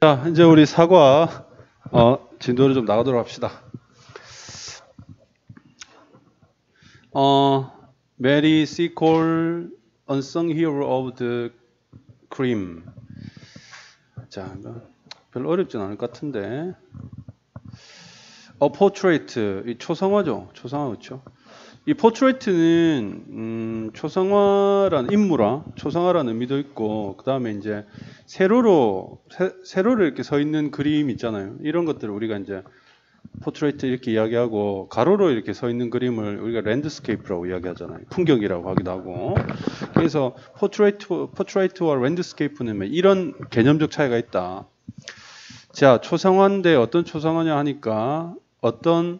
자, 이제 우리 사과 진도를 좀 나가도록 합시다. Mary Seacole, Unsung Hero of the Cream. 자, 별로 어렵진 않을 것 같은데. Portrait, 이 초상화죠. 초상화 그렇죠. 이 포트레이트는 초상화라는 인물화, 초상화라는 의미도 있고, 그 다음에 이제 세로로 이렇게 서 있는 그림 있잖아요. 이런 것들을 우리가 이제 포트레이트 이렇게 이야기하고, 가로로 이렇게 서 있는 그림을 우리가 랜드스케이프라고 이야기하잖아요. 풍경이라고 하기도 하고. 그래서 포트레이트와 랜드스케이프는 이런 개념적 차이가 있다. 자, 초상화인데 어떤 초상화냐 하니까 어떤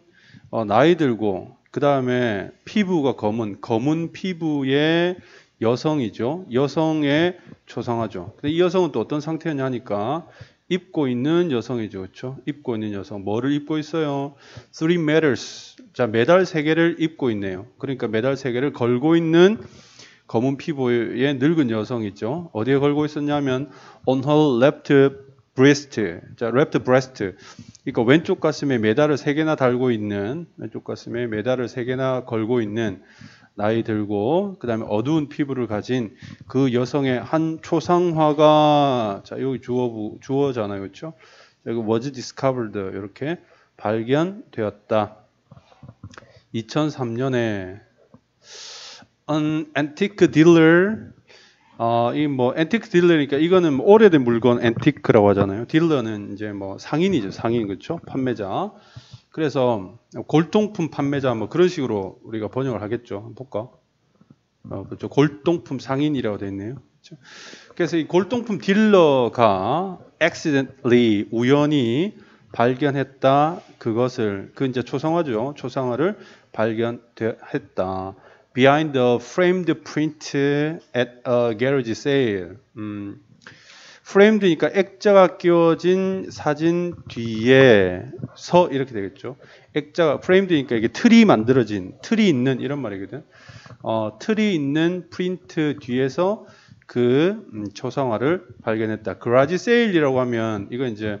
나이 들고 그 다음에 피부가 검은 피부의 여성이죠. 여성의 초상화죠. 근데 이 여성은 또 어떤 상태냐 하니까 입고 있는 여성이죠. 그렇죠? 입고 있는 여성. 뭐를 입고 있어요? 3 medals. 자, 메달 3개를 입고 있네요. 그러니까 메달 3개를 걸고 있는 검은 피부의 늙은 여성이죠. 어디에 걸고 있었냐면 on her left breast. 자, left breast. 그러니까 왼쪽 가슴에 메달을 3개나 달고 있는, 왼쪽 가슴에 메달을 3개나 걸고 있는 나이 들고 그 다음에 어두운 피부를 가진 그 여성의 한 초상화가, 자, 여기 주어잖아요. 그렇죠? 여기 was discovered 이렇게 발견되었다. 2003년에 an antique dealer, 이 antique dealer니까 이거는 오래된 물건 antique라고 하잖아요. 딜러는 이제 상인이죠. 상인, 그렇죠? 판매자. 그래서 골동품 판매자 그런 식으로 우리가 번역을 하겠죠. 한번 볼까? 그렇죠. 골동품 상인이라고 되어 있네요. 그렇죠? 그래서 이 골동품 딜러가 accidentally 우연히 발견했다. 그것을 이제 초상화죠. 초상화를 발견했다. Behind the framed print at a garage sale. 프레임드니까 액자가 끼워진 사진 뒤에서 이렇게 되겠죠. 액자가 프레임드니까 이게 틀이 있는 이런 말이거든. 틀이 있는 프린트 뒤에서 그 초상화를 발견했다. 그라지 세일이라고 하면 이거 이제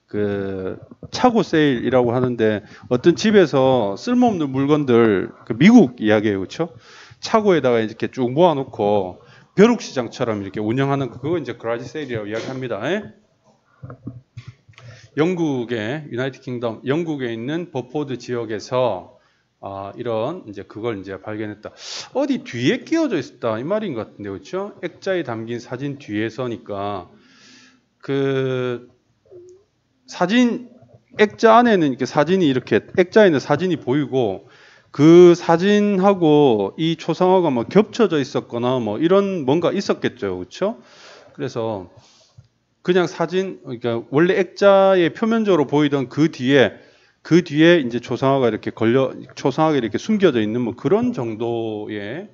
그 차고 세일이라고 하는데 어떤 집에서 쓸모없는 물건들, 미국 이야기예요. 그렇죠? 차고에다가 이렇게 쭉 모아놓고 벼룩시장처럼 이렇게 운영하는 그거 이제 그라지 세일이라고 이야기합니다. 영국의 유나이티드 킹덤, 영국에 있는 버포드 지역에서 이런 이제 그걸 이제 발견했다. 어디 뒤에 끼워져 있었다 이 말인 것 같은데, 그렇죠? 액자에 담긴 사진 뒤에서니까 그 사진 액자 안에는 이렇게 사진이 이렇게 액자에는 사진이 보이고 그 사진하고 이 초상화가 겹쳐져 있었거나 이런 뭔가 있었겠죠. 그렇죠? 그래서 그냥 사진, 그러니까 원래 액자에 표면적으로 보이던 그 뒤에 이제 초상화가 이렇게 숨겨져 있는 그런 정도의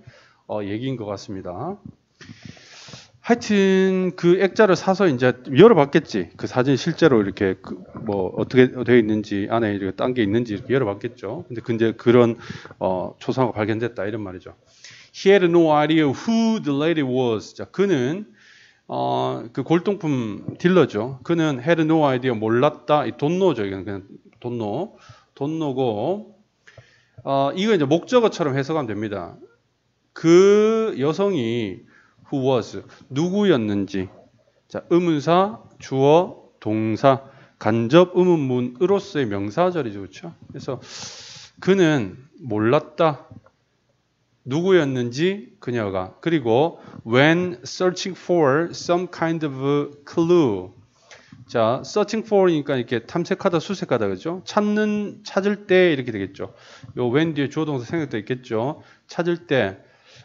얘기인 것 같습니다. 하여튼 그 액자를 사서 이제 열어봤겠지. 그 사진 실제로 이렇게 어떻게 되어 있는지, 안에 이렇게 딴 게 있는지 이렇게 열어봤겠죠. 근데 이제 그런 초상화가 발견됐다 이런 말이죠. He had no idea who the lady was. 자, 그는 그 골동품 딜러죠. 그는 had no idea, 몰랐다. 이 돈노죠. 이건 그냥 돈노고 이거 이제 목적어처럼 해석하면 됩니다. 그 여성이 who was, 누구였는지. 자, 의문사, 주어, 동사, 간접 의문문으로서의 명사절이죠. 그렇죠? 그래서 그는 몰랐다. 누구였는지 그녀가. 그리고 when searching for some kind of clue. 자, searching for이니까 이렇게 탐색하다, 수색하다, 그죠? 찾을 때 이렇게 되겠죠. 요 when 뒤에 주어 동사 생략돼 있겠죠. 찾을 때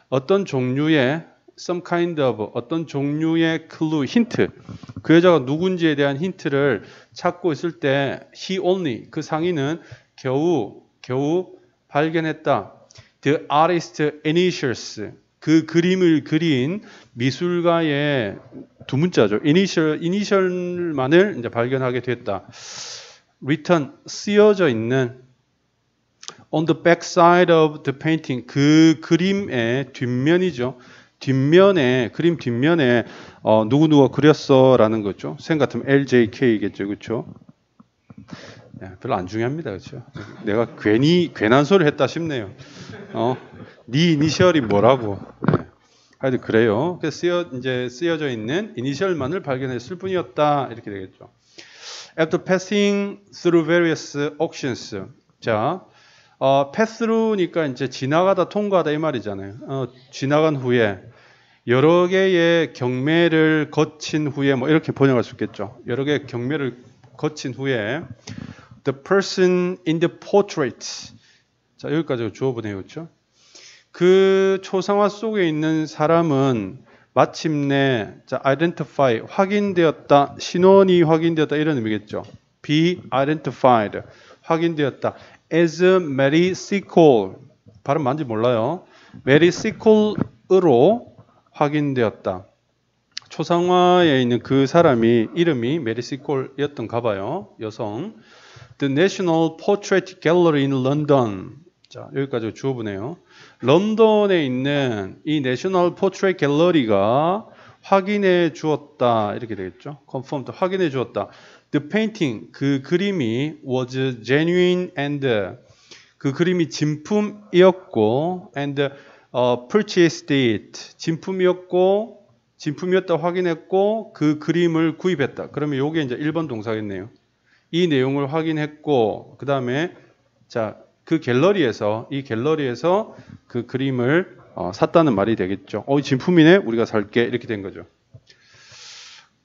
어떤 종류의 some kind of, 어떤 종류의 clue, 힌트. 그 여자가 누군지에 대한 힌트를 찾고 있을 때 he only, 그 상인은 겨우 발견했다. The artist initials, 그 그림을 그린 미술가의 두 문자죠. 이니셜만을 이제 발견하게 됐다. written, 쓰여져 있는 on the back side of the painting, 그 그림의 뒷면이죠. 뒷면에 그림 뒷면에 누구누가 그렸어라는 거죠. 생 같으면 LJK겠죠, 그렇죠? 네, 별로 안 중요합니다, 그렇죠? 내가 괜한 소리를 했다 싶네요. 네 이니셜이 뭐라고? 네. 하여튼 그래요. 그래서 쓰여져 있는 이니셜만을 발견했을 뿐이었다 이렇게 되겠죠. After passing through various auctions, 자, pass through니까 이제 지나가다 통과하다 이 말이잖아요. 지나간 후에 여러 개의 경매를 거친 후에 뭐 이렇게 번역할 수 있겠죠. 여러 개의 경매를 거친 후에 the person in the portrait. 자, 여기까지 주어보네요. 그렇죠? 그 초상화 속에 있는 사람은 마침내 identify, 확인되었다, 신원이 확인되었다 이런 의미겠죠. be identified, 확인되었다. as Mary Seacole, 발음 맞는지 몰라요. Mary Seacole으로 확인되었다. 초상화에 있는 그 사람이 이름이 메리 시콜이었던가 봐요. 여성. The National Portrait Gallery in London. 자, 여기까지 주어보네요. 런던에 있는 이 National Portrait Gallery가 확인해 주었다. 이렇게 되겠죠. confirmed, 확인해 주었다. The painting, 그 그림이 was genuine and 그 그림이 진품이었고 and purchased it, 진품이었다 확인했고 그 그림을 구입했다. 그러면 요게 이제 1번 동사겠네요. 이 내용을 확인했고 그 다음에 자, 이 갤러리에서 그 그림을 샀다는 말이 되겠죠. 진품이네, 우리가 살게 이렇게 된 거죠.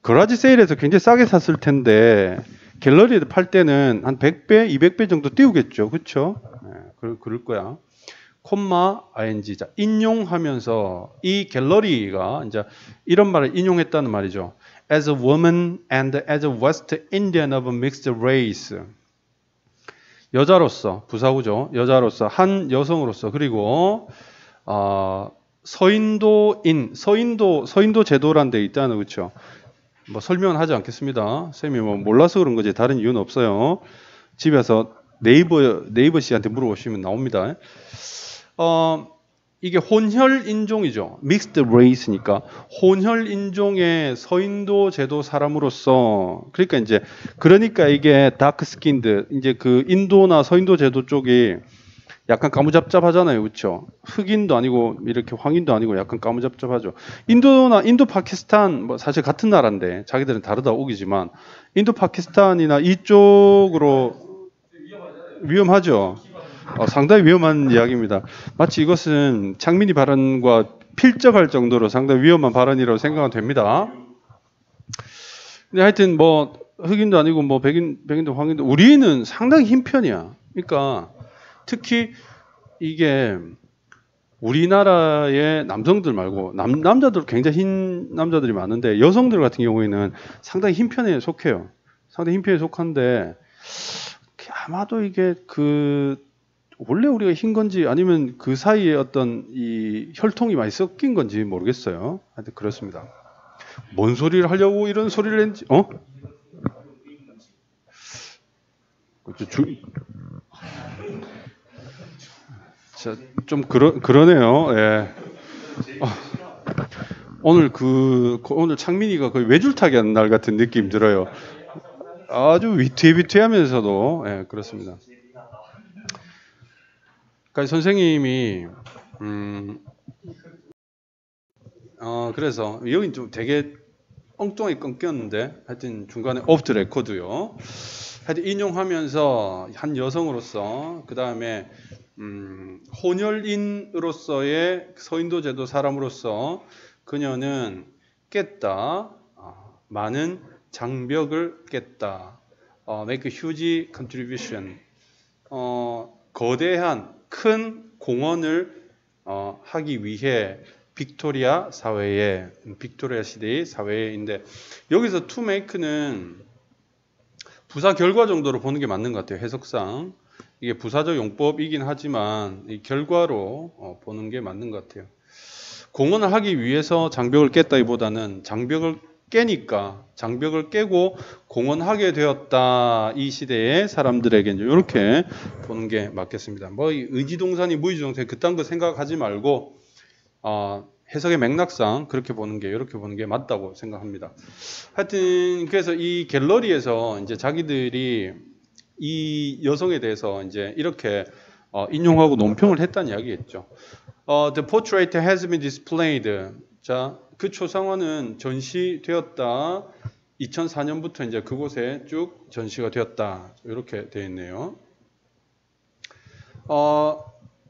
거라지 세일에서 굉장히 싸게 샀을 텐데 갤러리에 팔 때는 한 100배, 200배 정도 띄우겠죠, 그렇죠? 네, 그럴 거야. 콤마 ing, 자, 인용하면서 이 갤러리가 이제 이런 말을 인용했다는 말이죠. As a woman and as a West Indian of mixed race. 여자로서, 부사구죠. 여자로서, 한 여성으로서, 그리고 서인도 제도란 데 있다는, 그렇죠? 뭐 설명은 하지 않겠습니다. 쌤이 뭐 몰라서 그런 거지 다른 이유는 없어요. 집에서 네이버 씨한테 물어보시면 나옵니다. 이게 혼혈 인종이죠. Mixed race니까 혼혈 인종의 서인도 제도 사람으로서 그러니까 이게 다크 스킨드 이제 그 인도나 서인도 제도 쪽이 약간 까무잡잡하잖아요, 그렇죠? 흑인도 아니고 이렇게 황인도 아니고 약간 까무잡잡하죠. 인도 파키스탄 뭐 사실 같은 나라인데 자기들은 다르다 오기지만 인도 파키스탄이나 이쪽으로 위험하죠. 상당히 위험한 이야기입니다. 마치 이것은 장민이 발언과 필적할 정도로 상당히 위험한 발언이라고 생각은 됩니다. 근데 하여튼 뭐 흑인도 아니고 뭐 백인도 황인도 우리는 상당히 흰 편이야. 그러니까 특히 이게 우리나라의 남성들 말고 남자들 굉장히 흰 남자들이 많은데 여성들 같은 경우에는 상당히 흰 편에 속해요. 상당히 흰 편에 속한데 아마도 이게 원래 우리가 흰 건지 아니면 그 사이에 어떤 이 혈통이 많이 섞인 건지 모르겠어요. 하여튼 그렇습니다. 뭔 소리를 하려고 이런 소리를 했는지, 자, 좀 그러네요. 예. 오늘 창민이가 거의 외줄타기 하는 날 같은 느낌 들어요. 아주 위태위태하면서도, 예, 그렇습니다. 그러니까 선생님이 그래서 여긴 좀 되게 엉뚱하게 끊겼는데 하여튼 중간에 오프 더 레코드요. 하여튼 인용하면서 한 여성으로서 그 다음에 혼혈인으로서의 서인도 제도 사람으로서 그녀는 깼다. 많은 장벽을 깼다. make a huge contribution. 거대한 큰 공헌을 하기 위해 빅토리아 시대의 사회인데 여기서 to make는 부사 결과 정도로 보는 게 맞는 것 같아요. 해석상 이게 부사적 용법이긴 하지만 이 결과로 보는 게 맞는 것 같아요. 공헌을 하기 위해서 장벽을 깼다기보다는 장벽을 깨니까 장벽을 깨고 공헌하게 되었다. 이 시대의 사람들에게 이렇게 보는 게 맞겠습니다. 뭐 의지동사니 무의지동사니 그딴 거 생각하지 말고 해석의 맥락상 그렇게 보는 게 이렇게 보는 게 맞다고 생각합니다. 하여튼 그래서 이 갤러리에서 이제 자기들이 이 여성에 대해서 이제 이렇게 인용하고 논평을 했다는 이야기겠죠. The portrait has been displayed. 자, 그 초상화는 전시되었다. 2004년부터 이제 그곳에 쭉 전시가 되었다. 이렇게 되어 있네요.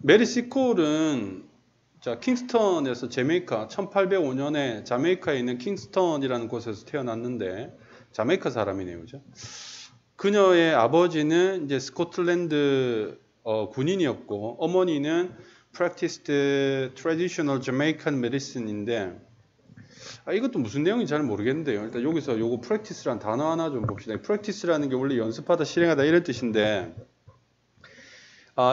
메리 시콜은 자, 킹스턴에서 자메이카 1805년에 자메이카에 있는 킹스턴이라는 곳에서 태어났는데 자메이카 사람이네요. 그죠? 그녀의 아버지는 이제 스코틀랜드 군인이었고 어머니는 practiced traditional Jamaican medicine인데 이것도 무슨 내용인지 잘 모르겠는데요. 일단 여기서 요거 practice라는 단어 하나 좀 봅시다. practice라는 게 원래 연습하다, 실행하다 이런 뜻인데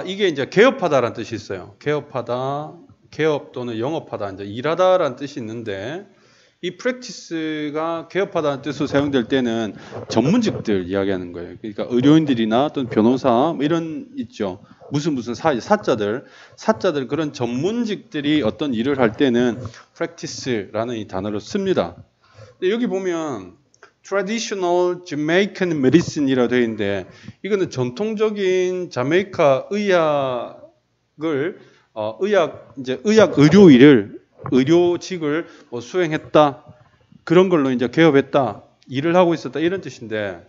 이게 이제 개업하다라는 뜻이 있어요. 개업하다, 개업 또는 영업하다, 이제 일하다라는 뜻이 있는데 이 practice가 개업하다는 뜻으로 사용될 때는 전문직들 이야기하는 거예요. 그러니까 의료인들이나 또는 변호사 뭐 이런 있죠. 무슨 사자들 그런 전문직들이 어떤 일을 할 때는 practice라는 이 단어를 씁니다. 근데 여기 보면 traditional Jamaican medicine이라고 되어 있는데 이거는 전통적인 자메이카 의학을 의학 의료직을 뭐 수행했다 그런 걸로 이제 개업했다 일을 하고 있었다 이런 뜻인데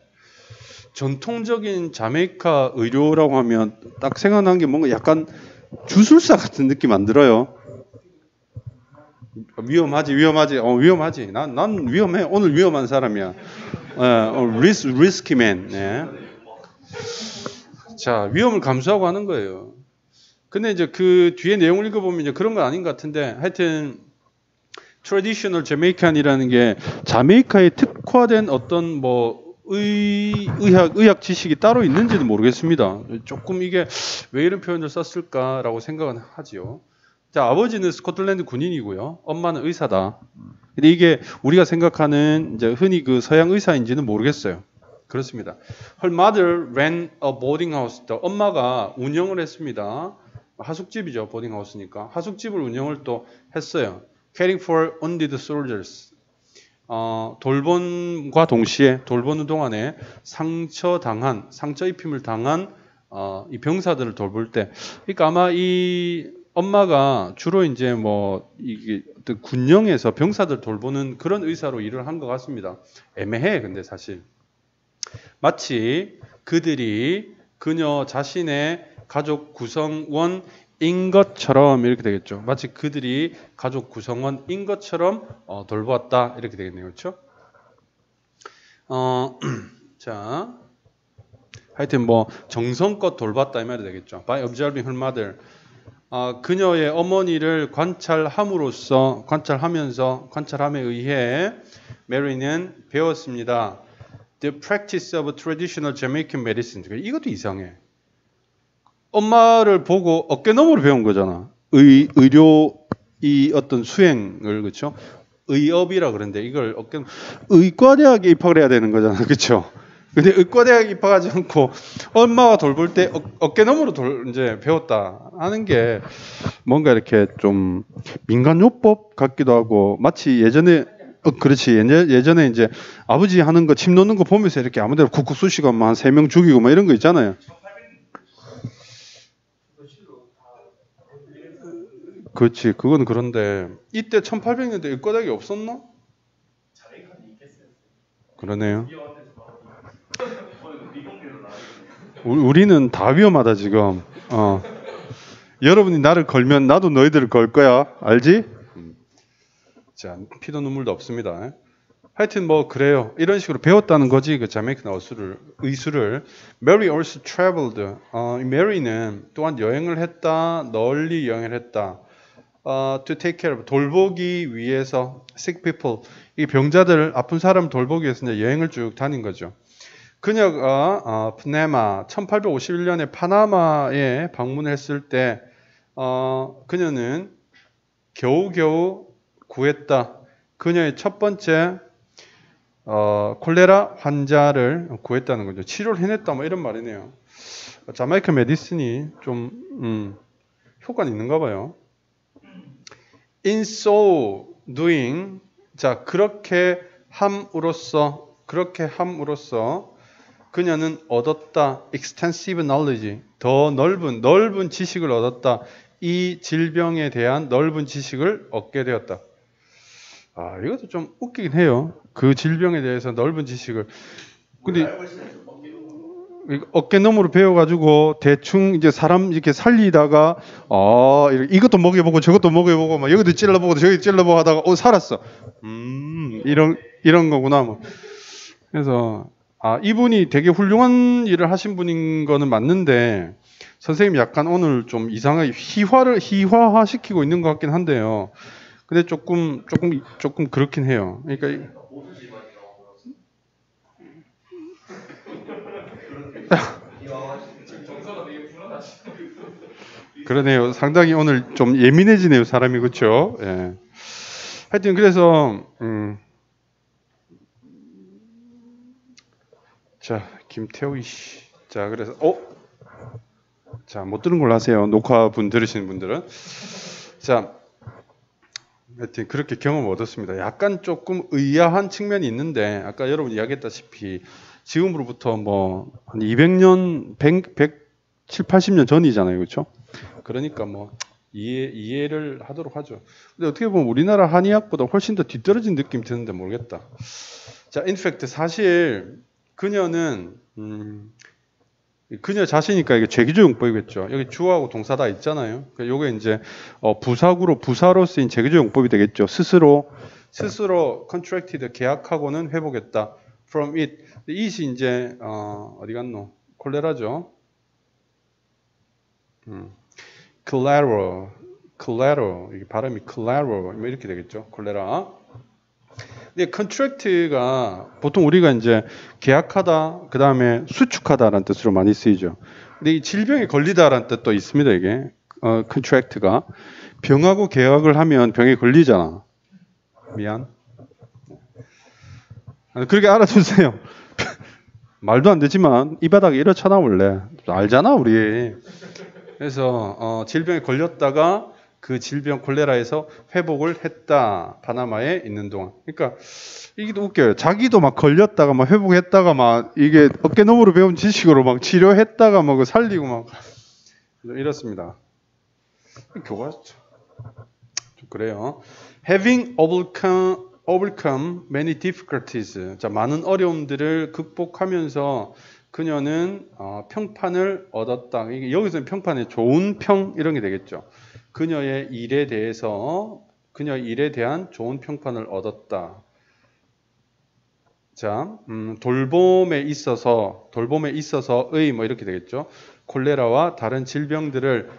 전통적인 자메이카 의료라고 하면 딱 생각나는 게 뭔가 약간 주술사 같은 느낌 안 들어요? 위험하지. 난 위험해. 오늘 위험한 사람이야. 리스키맨. 네. 자, 위험을 감수하고 하는 거예요. 근데 이제 그 뒤에 내용을 읽어보면 이제 그런 건 아닌 것 같은데 하여튼 트래디셔널 자메이칸이라는 게 자메이카에 특화된 어떤 뭐 의학 지식이 따로 있는지는 모르겠습니다. 조금 이게 왜 이런 표현을 썼을까라고 생각은 하지요. 자, 아버지는 스코틀랜드 군인이고요. 엄마는 의사다. 근데 이게 우리가 생각하는 이제 흔히 그 서양 의사인지는 모르겠어요. 그렇습니다. Her mother ran a boarding house. 엄마가 운영을 했습니다. 하숙집이죠. 보딩하우스니까. 하숙집을 운영을 또 했어요. Caring for wounded soldiers. 돌봄과 동시에 돌보는 동안에 상처 입힘을 당한 이 병사들을 돌볼 때, 그러니까 아마 이 엄마가 주로 이제 뭐 이게 군령에서 병사들 돌보는 그런 의사로 일을 한 것 같습니다. 애매해, 근데 사실 마치 그들이 그녀 자신의 가족 구성원인 것처럼 이렇게 되겠죠. 마치 그들이 가족 구성원인 것처럼 돌보았다 이렇게 되겠네요. 그렇죠? 자, 하여튼 뭐 정성껏 돌봤다 이 말이 되겠죠. By observing her mother. 그녀의 어머니를 관찰함에 의해 메리는 배웠습니다. The practice of traditional Jamaican medicine. 이것도 이상해. 엄마를 보고 어깨너머로 배운 거잖아. 의료 이 어떤 수행을 그렇죠. 의업이라 그러는데 이걸 의과대학에 입학을 해야 되는 거잖아, 그렇죠? 근데 의과대학에 입학하지 않고 엄마가 돌볼 때 어깨너머로 이제 배웠다 하는 게 뭔가 이렇게 좀 민간요법 같기도 하고 마치 예전에 그렇지 예전에 이제 아버지 하는 거 침 놓는 거 보면서 이렇게 아무데나 쿡쿡 쑤시고 한 3명 죽이고 막 이런 거 있잖아요. 그렇지, 그건 그런데 이때 1800년대 의과대학이 없었나? 그러네요. 우리는 다 위험하다 지금. 여러분이 나를 걸면 나도 너희들을 걸 거야, 알지? 자, 피도 눈물도 없습니다. 하여튼 뭐 그래요. 이런 식으로 배웠다는 거지 그 자메이칸 의술을. Mary also traveled. 메리는 또한 여행을 했다, 널리 여행을 했다. To take care of, 돌보기 위해서 sick people, 이 병자들, 아픈 사람 돌보기 위해서 이제 여행을 쭉 다닌 거죠. 그녀가 파나마 1851년에 파나마에 방문했을 때 그녀는 겨우겨우 구했다. 그녀의 첫 번째 콜레라 환자를 구했다는 거죠. 치료를 해냈다 뭐 이런 말이네요. 자메이카 메디슨이 좀 효과는 있는가 봐요. in so doing, 자 그렇게 함으로써 그녀는 얻었다. extensive knowledge, 더 넓은 지식을 얻었다. 이 질병에 대한 넓은 지식을 얻게 되었다. 아, 이것도 좀 웃기긴 해요. 그 질병에 대해서 넓은 지식을. 근데 어깨너머로 배워가지고 대충 이제 사람 이렇게 살리다가 이것도 먹여보고 저것도 먹여보고 막 여기도 찔러보고 저기도 찔러보고 하다가 살았어. 이런 거구나 뭐. 그래서 이분이 되게 훌륭한 일을 하신 분인 거는 맞는데 선생님이 약간 오늘 좀 이상하게 희화화시키고 있는 것 같긴 한데요. 근데 조금 그렇긴 해요. 그러니까 그러네요. 상당히 오늘 좀 예민해지네요, 사람이. 그렇죠? 예. 하여튼 그래서 자, 김태우 씨. 자, 그래서 자, 못 들은 걸로 하세요. 녹화분 들으시는 분들은. 자, 하여튼 그렇게 경험을 얻었습니다. 약간 조금 의아한 측면이 있는데 아까 여러분 이야기했다시피 지금으로부터 뭐 한 200년, 170, 80년 전이잖아요. 그렇죠? 그러니까 뭐 이해를 하도록 하죠. 근데 어떻게 보면 우리나라 한의학보다 훨씬 더 뒤떨어진 느낌이 드는데 모르겠다. 자, in fact 사실 그녀는 그녀 자신이니까 이게 죄기조용법이겠죠. 여기 주어하고 동사 다 있잖아요. 그러니까 요게 이제 부사로 쓰인 죄기조용법이 되겠죠. 스스로 contracted 계약하고는 회복했다. From it. it이 이제 어디 갔노? 콜레라죠. collateral 이게 발음이 collateral 이렇게 되겠죠. 콜레라. 근데 contract가 보통 우리가 이제 계약하다, 그 다음에 수축하다라는 뜻으로 많이 쓰이죠. 근데 이 질병에 걸리다라는 뜻도 있습니다. 이게 contract가 병하고 계약을 하면 병에 걸리잖아. 미안. 그렇게 알아두세요. 말도 안 되지만 이 바닥에 이렇잖아 원래. 알잖아 우리. 그래서 질병에 걸렸다가 그 질병 콜레라에서 회복을 했다. 파나마에 있는 동안. 그러니까 이게 웃겨요. 자기도 막 걸렸다가 막 회복했다가 막 이게 어깨너머로 배운 지식으로 막 치료했다가 막 살리고 막 이렇습니다. 교과서 좀 그래요. Having overcome many difficulties. 자, 많은 어려움들을 극복하면서 그녀는 평판을 얻었다. 이게 여기서는 평판에 좋은 평 이런 게 되겠죠. 그녀의 일에 대한 좋은 평판을 얻었다. 자, 돌봄에 있어서의 뭐 이렇게 되겠죠. 콜레라와 다른 질병들을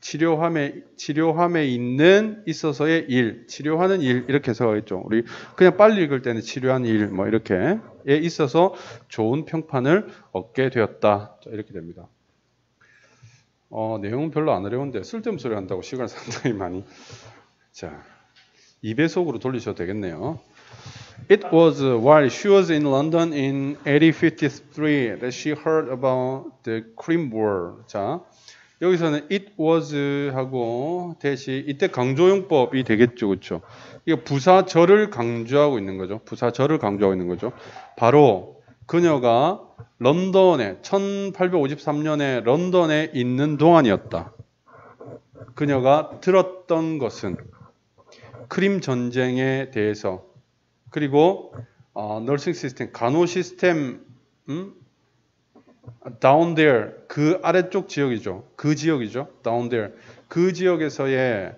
치료함에 있는 있어서의 일, 치료하는 일 이렇게 해서있죠. 우리 그냥 빨리 읽을 때는 치료한 일 뭐 이렇게에 있어서 좋은 평판을 얻게 되었다. 자, 이렇게 됩니다. 내용은 별로 안 어려운데 쓸데없는 소리 한다고 시간을 상당히 많이. 자, 2배속으로 돌리셔도 되겠네요. It was while she was in London in 1853 that she heard about the Crim War. 자, 여기서는 it was 하고 대시 이때 강조용법이 되겠죠. 그렇죠? 이게 부사절을 강조하고 있는 거죠. 바로 그녀가 런던에 1853년에 런던에 있는 동안이었다. 그녀가 들었던 것은 크림 전쟁에 대해서 그리고 너싱 시스템, 간호 시스템 down there 그 아래쪽 지역이죠. 그 지역이죠. down there 그 지역에서의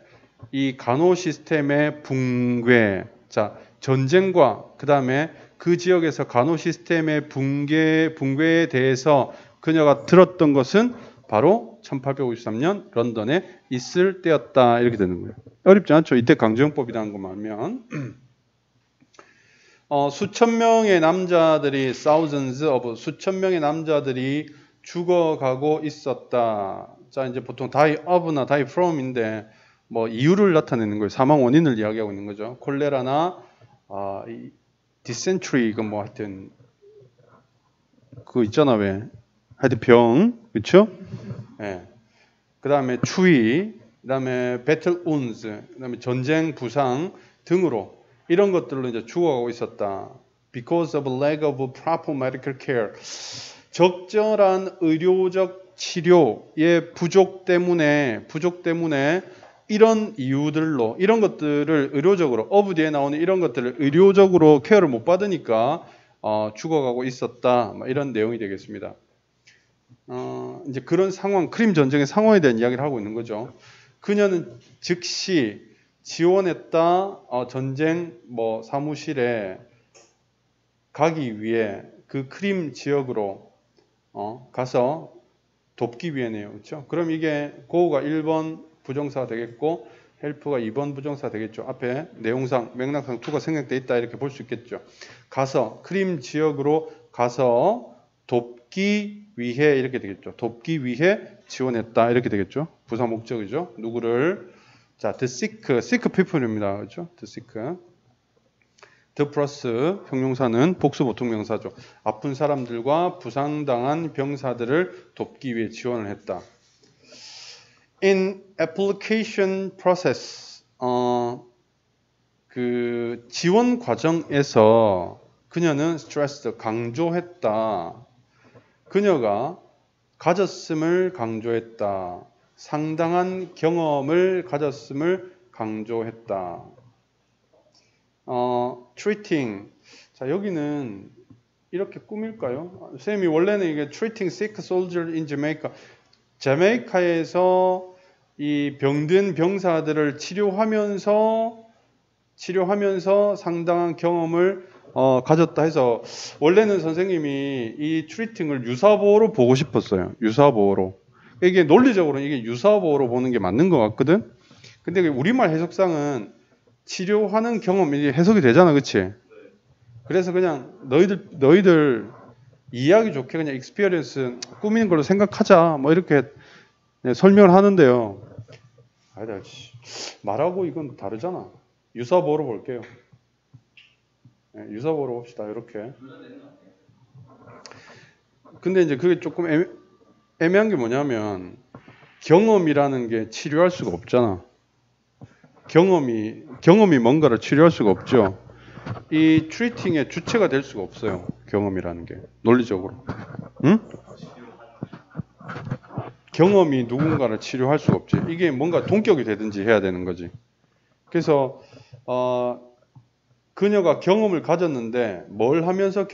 이 간호 시스템의 붕괴. 자, 전쟁과 그 다음에 그 지역에서 간호 시스템의 붕괴에 대해서 그녀가 들었던 것은 바로 1853년 런던에 있을 때였다. 이렇게 되는 거예요. 어렵지 않죠? 이때 강조용법이라는 것만 하면. 수천 명의 남자들이 수천 명의 남자들이 죽어가고 있었다. 자, 이제 보통 die of나 die from인데 뭐 이유를 나타내는 거예요. 사망 원인을 이야기하고 있는 거죠. 콜레라나 dysentery 이건 뭐 하여튼 그거 있잖아 왜 하여튼 병 그렇죠? 예. 그 다음에 추위 그다음에 battle wounds, 그다음에 전쟁 부상 등으로 이런 것들로 이제 죽어가고 있었다. Because of lack of proper medical care. 적절한 의료적 치료의 부족 때문에 이런 이유들로 이런 것들을 의료적으로 of 뒤에 나오는 이런 것들을 의료적으로 케어를 못 받으니까 죽어가고 있었다. 이런 내용이 되겠습니다. 이제 그런 상황, 크림 전쟁의 상황에 대한 이야기를 하고 있는 거죠. 그녀는 즉시 지원했다. 전쟁 사무실에 가기 위해 그 크림 지역으로 가서 돕기 위해네요. 그렇죠? 그럼 이게 go가 1번 부정사가 되겠고 help가 2번 부정사가 되겠죠. 앞에 내용상 맥락상 to가 생략되어 있다 이렇게 볼 수 있겠죠. 가서 크림 지역으로 가서 돕기 위해 이렇게 되겠죠. 돕기 위해 지원했다 이렇게 되겠죠. 부사 목적이죠. 누구를? 자, the sick people입니다. 그렇죠? the sick. the 플러스 형용사는 복수 보통 명사죠. 아픈 사람들과 부상당한 병사들을 돕기 위해 지원을 했다. In application process, 그 지원 과정에서 그녀는 stressed, 강조했다. 그녀가 가졌음을 강조했다. 상당한 경험을 가졌음을 강조했다. treating. 자, 여기는 이렇게 꾸밀까요? 쌤이 원래는 이게 treating sick soldiers in Jamaica. 자메이카에서 이 병든 병사들을 치료하면서 상당한 경험을 가졌다 해서 원래는 선생님이 이 treating을 유사보호로 보고 싶었어요. 유사보호로. 이게 논리적으로는 이게 유사보호로 보는 게 맞는 것 같거든. 근데 우리말 해석상은 치료하는 경험 이게 해석이 되잖아, 그렇지? 그래서 그냥 너희들 이해하기 좋게 그냥 experience 꾸미는 걸로 생각하자, 이렇게 설명을 하는데요. 아니다, 말하고 이건 다르잖아. 유사보호로 볼게요. 유사보호로 봅시다, 이렇게. 근데 이제 그게 조금 애매한 게 뭐냐면 경험이라는 게 치료할 수가 없잖아. 경험이 뭔가를 치료할 수가 없죠. 이 트리팅의 주체가 될 수가 없어요. 경험이라는 게 논리적으로. 응? 경험이 누군가를 치료할 수가 없지. 이게 뭔가 동격이 되든지 해야 되는 거지. 그래서 그녀가 경험을 가졌는데 뭘 하면서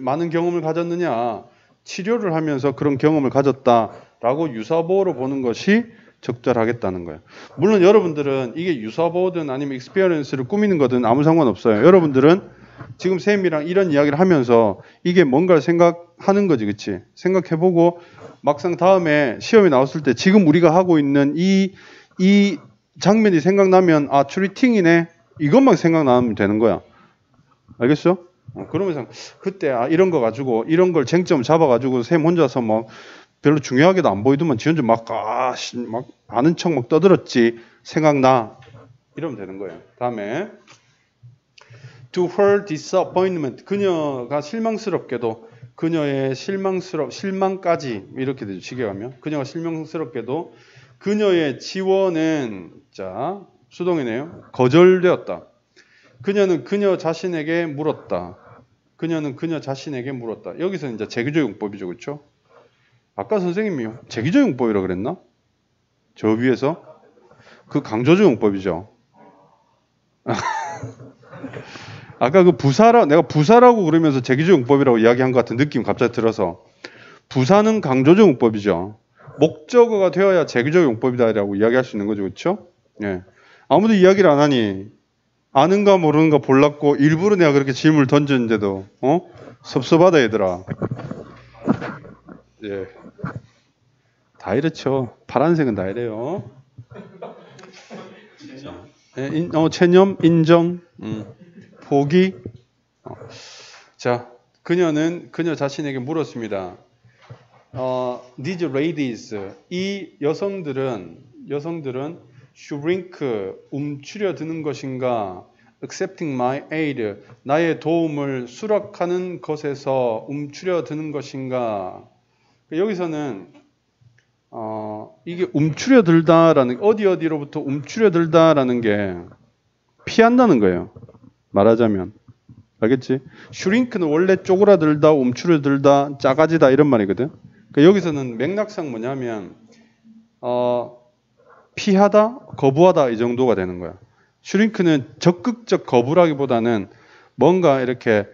많은 경험을 가졌느냐? 치료를 하면서 그런 경험을 가졌다라고 유사보호로 보는 것이 적절하겠다는 거예요. 물론 여러분들은 이게 유사보호든 아니면 익스피리언스를 꾸미는 거든 아무 상관없어요. 여러분들은 지금 쌤이랑 이런 이야기를 하면서 이게 뭔가를 생각하는 거지, 그치? 생각해보고 막상 다음에 시험에 나왔을 때 지금 우리가 하고 있는 이 장면이 생각나면 트리팅이네 이것만 생각나면 되는 거야. 알겠어? 그러면서 그때 이런 거 가지고 이런 걸 쟁점 잡아가지고 쌤 혼자서 별로 중요하게도 안 보이더만 지 혼자 막 아는 척 막 떠들었지 생각나 이러면 되는 거예요. 다음에 to her disappointment 그녀가 실망스럽게도 그녀의 실망까지 이렇게 되죠. 시계 가면 그녀가 실망스럽게도 그녀의 지원은 자 수동이네요. 거절되었다. 그녀는 그녀 자신에게 물었다. 여기서 이제 제기적 용법이죠, 그렇죠? 아까 선생님이 제기적 용법이라고 그랬나? 저 위에서 그 강조적 용법이죠. 아까 내가 부사라고 그러면서 제기적 용법이라고 이야기한 것 같은 느낌 갑자기 들어서 부사는 강조적 용법이죠. 목적어가 되어야 제기적 용법이다라고 이야기할 수 있는 거죠, 그렇죠? 예. 아무도 이야기를 안 하니 아는가 모르는가 몰랐고 일부러 내가 그렇게 질문을 던졌는데도 섭섭하다 얘들아. 예. 다 이렇죠. 파란색은 다 이래요. 체념, 인정, 포기. 자, 그녀 자신에게 물었습니다. These ladies, 이 여성들은 shrink, 움츠려드는 것인가? Accepting my aid, 나의 도움을 수락하는 것에서 움츠려드는 것인가? 여기서는 이게 움츠려들다라는 어디로부터 움츠려들다라는 게 피한다는 거예요. 말하자면 알겠지? 슈링크는 원래 쪼그라들다, 움츠려들다, 작아지다 이런 말이거든. 그러니까 여기서는 맥락상 뭐냐면 피하다, 거부하다 이 정도가 되는 거야. 슈링크는 적극적 거부라기보다는 뭔가 이렇게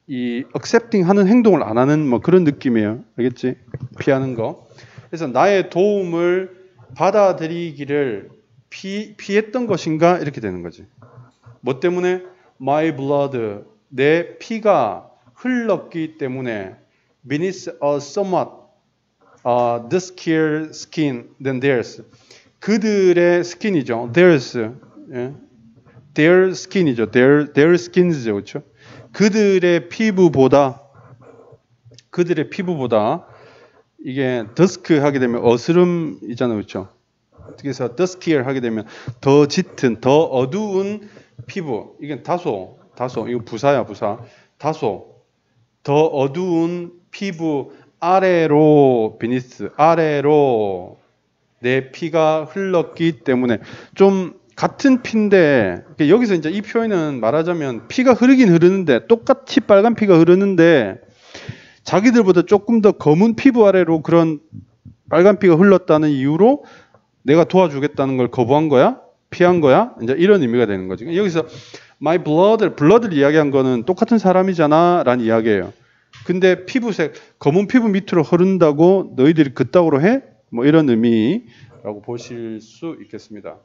이 accepting 하는 행동을 안 하는 뭐 그런 느낌이에요. 알겠지? 피하는 거. 그래서 나의 도움을 받아들이기를 피했던 것인가 이렇게 되는 거지. 뭐 때문에? My blood, 내 피가 흘렀기 때문에 beneath a somewhat duskier skin than theirs. 그들의 스킨이죠. theirs. 예. their skin이죠. their skins죠. 그렇죠? 그들의 피부보다 이게 dusk 하게 되면 어스름이잖아요. 그렇죠? 그래서 duskier 하게 되면 더 짙은, 더 어두운 피부. 이게 다소 이거 부사야, 부사. 다소 더 어두운 피부 아래로 beneath, 아래로 내 피가 흘렀기 때문에 좀 같은 피인데 여기서 이제 이 표현은 말하자면 피가 흐르긴 흐르는데 똑같이 빨간 피가 흐르는데 자기들보다 조금 더 검은 피부 아래로 그런 빨간 피가 흘렀다는 이유로 내가 도와주겠다는 걸 거부한 거야? 피한 거야? 이제 이런 의미가 되는 거지. 여기서 my blood를 이야기한 거는 똑같은 사람이잖아 라는 이야기예요. 근데 피부색, 검은 피부 밑으로 흐른다고 너희들이 그따구로 해? 뭐 이런 의미라고 보실 수 있겠습니다.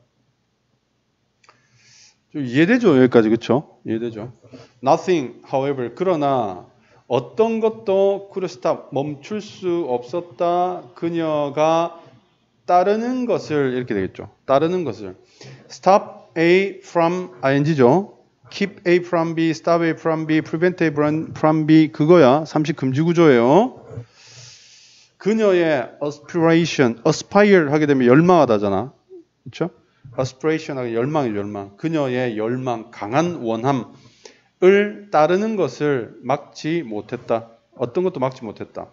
좀 이해되죠? 여기까지. 그렇죠? 이해되죠? Nothing, however, 그러나 어떤 것도 could stop, 멈출 수 없었다. 그녀가 따르는 것을 이렇게 되겠죠. 따르는 것을 stop A from ing죠. keep A from B, stop A from B, prevent A from B 그거야. 삼식 금지 구조예요. 그녀의 aspiration, aspire 하게 되면 열망하다잖아. 그렇죠? aspiration 하게 열망이죠. 열망. 그녀의 열망, 강한 원함을 따르는 것을 막지 못했다. 어떤 것도 막지 못했다.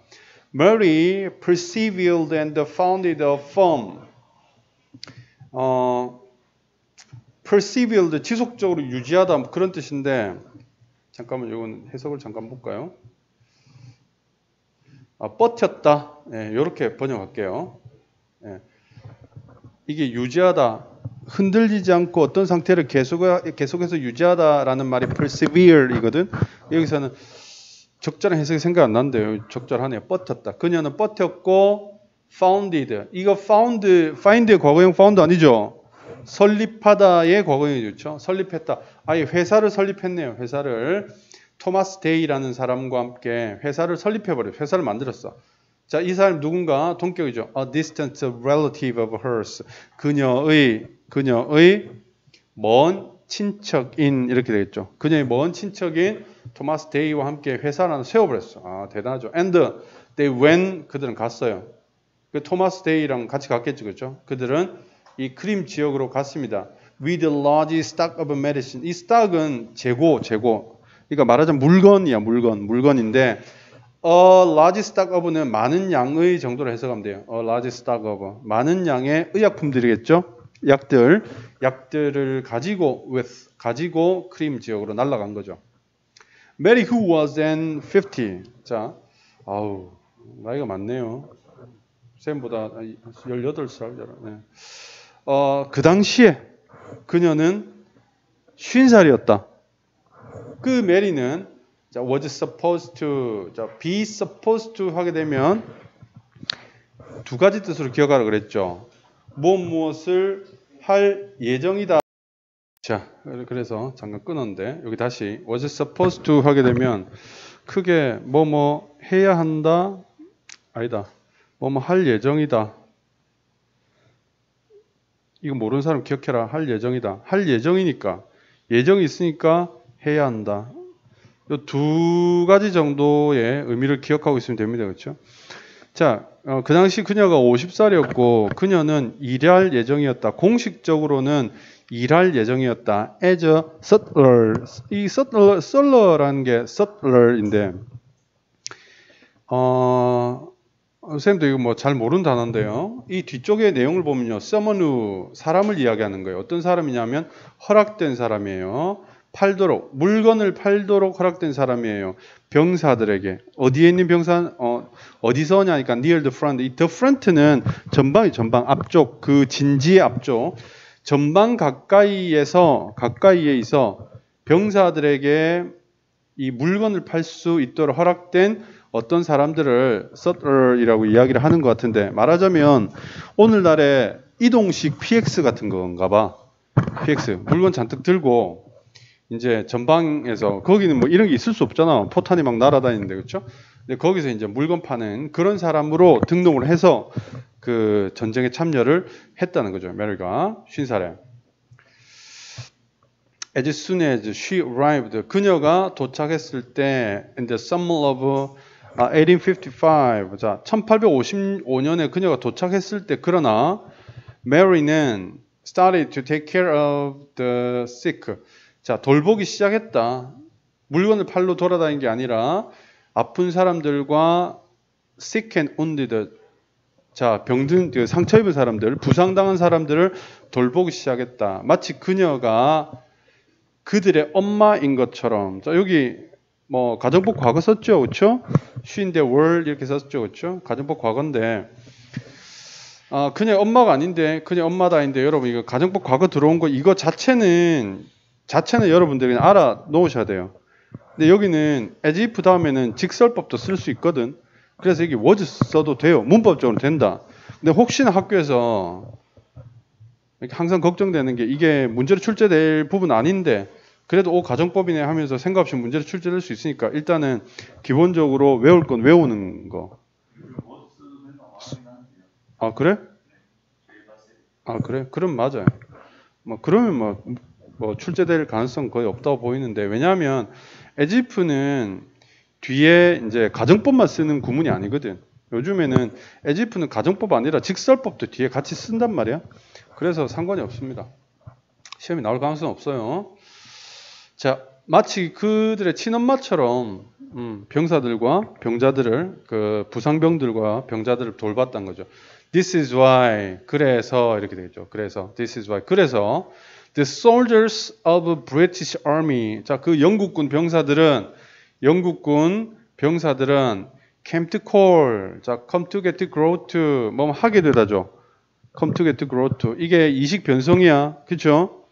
Mary persevered and founded a firm. persevered 지속적으로 유지하다 뭐 그런 뜻인데 잠깐만 이건 해석을 잠깐 볼까요? 버텼다. 이렇게 번역할게요. 이게 유지하다, 흔들리지 않고 어떤 상태를 계속해서 유지하다라는 말이 persevere이거든. 여기서는 적절한 해석이 생각 안 나는데요. 적절하네요. 버텼다. 그녀는 버텼고 founded. 이거 find의 과거형 found 아니죠? 설립하다의 과거형이 좋죠. 설립했다. 아예 회사를 설립했네요. 회사를. 토마스 데이라는 사람과 함께 회사를 설립해버려요. 회사를 만들었어. 자, 이 사람 누군가 동격이죠. A distant relative of hers. 그녀의 먼 친척인 이렇게 되겠죠. 그녀의 먼 친척인 토마스 데이와 함께 회사를 하나 세워버렸어. 대단하죠. And they went. 그들은 갔어요. 그 토마스 데이랑 같이 갔겠죠. 그렇죠? 그들은 이 크림 지역으로 갔습니다. With a large stock of medicine. 이 stock은 재고. 그러니까 말하자면 물건인데 a large stock of는 많은 양의 정도로 해석하면 돼요. a large stock of. 많은 양의 의약품들이겠죠. 약들을 가지고 크림 지역으로 날아간 거죠. Mary who was then 50. 자, 나이가 많네요. 샘보다 18살. 네. 그 당시에 그녀는 50살이었다. 그 메리는 was supposed to, be supposed to 하게 되면 두 가지 뜻으로 기억하라 그랬죠. 무엇을 할 예정이다. 자, 그래서 잠깐 끊었는데 여기 다시 was supposed to 하게 되면 크게 뭐뭐 해야 한다. 아니다. 뭐뭐 할 예정이다. 이거 모르는 사람 기억해라. 할 예정이다. 할 예정이니까. 예정이 있으니까 해야 한다. 이 두 가지 정도의 의미를 기억하고 있으면 됩니다. 그렇죠? 자, 그 당시 그녀가 50살이었고 그녀는 일할 예정이었다. 공식적으로는 일할 예정이었다. as a settler. 이 settler라는 게 settler인데 선생님도 이거 뭐 잘 모르는 단어인데요. 이 뒤쪽의 내용을 보면요. someone who, 사람을 이야기하는 거예요. 어떤 사람이냐면 허락된 사람이에요. 팔도록, 물건을 팔도록 허락된 사람이에요. 병사들에게. 어디에 있는 병사? 어디서 오냐니까 near the front. 이 the front는 전방이 전방, 앞쪽, 그 진지의 앞쪽. 전방 가까이에 있어 병사들에게 이 물건을 팔 수 있도록 허락된 어떤 사람들을 sutler이라고 이야기를 하는 것 같은데, 말하자면 오늘날의 이동식 PX 같은 건가 봐. PX 물건 잔뜩 들고 이제 전방에서, 거기는 뭐 이런 게 있을 수 없잖아. 포탄이 막 날아다니는데, 그렇죠? 근데 거기서 이제 물건 파는 그런 사람으로 등록을 해서 그 전쟁에 참여를 했다는 거죠. 메리가 50살에. As soon as she arrived, 그녀가 도착했을 때 in the summer of 1855, 자, 1855년에 그녀가 도착했을 때, 그러나 Mary는 started to take care of the sick. 자, 돌보기 시작했다. 물건을 팔로 돌아다닌 게 아니라 아픈 사람들과 sick and wounded, 자, 병든, 상처 입은 사람들, 부상당한 사람들을 돌보기 시작했다. 마치 그녀가 그들의 엄마인 것처럼. 자, 여기 뭐 가정법 과거 썼죠, 그렇죠? She were 이렇게 썼죠, 그렇죠? 가정법 과거인데, 그냥 엄마가 아닌데, 그냥 엄마다인데, 여러분 이거 가정법 과거 들어온 거 이거 자체는 여러분들이 그냥 알아 놓으셔야 돼요. 근데 여기는 as if 다음에는 직설법도 쓸 수 있거든. 그래서 여기 was 써도 돼요. 문법적으로 된다. 근데 혹시나 학교에서 항상 걱정되는 게, 이게 문제로 출제될 부분 아닌데 그래도 가정법이네 하면서 생각 없이 문제로 출제될 수 있으니까 일단은 기본적으로 외울 건 외우는 거. 아, 그래? 아, 그래? 그럼 맞아요. 뭐 그러면 뭐 출제될 가능성 거의 없다고 보이는데, 왜냐하면 as if는 뒤에 이제 가정법만 쓰는 구문이 아니거든. 요즘에는 as if는 가정법 아니라 직설법도 뒤에 같이 쓴단 말이야. 그래서 상관이 없습니다. 시험이 나올 가능성 없어요. 자, 마치 그들의 친엄마처럼 병사들과 병자들을, 그 부상병들과 병자들을 돌봤다는 거죠. This is why, 그래서 이렇게 되겠죠. 그래서 this is why, 그래서 the soldiers of British Army, 자, 그 영국군 병사들은 came to call, 자, come to get to grow to, 뭐 하게 되다죠. come to get to grow to, 이게 이식 변성이야, 그렇죠?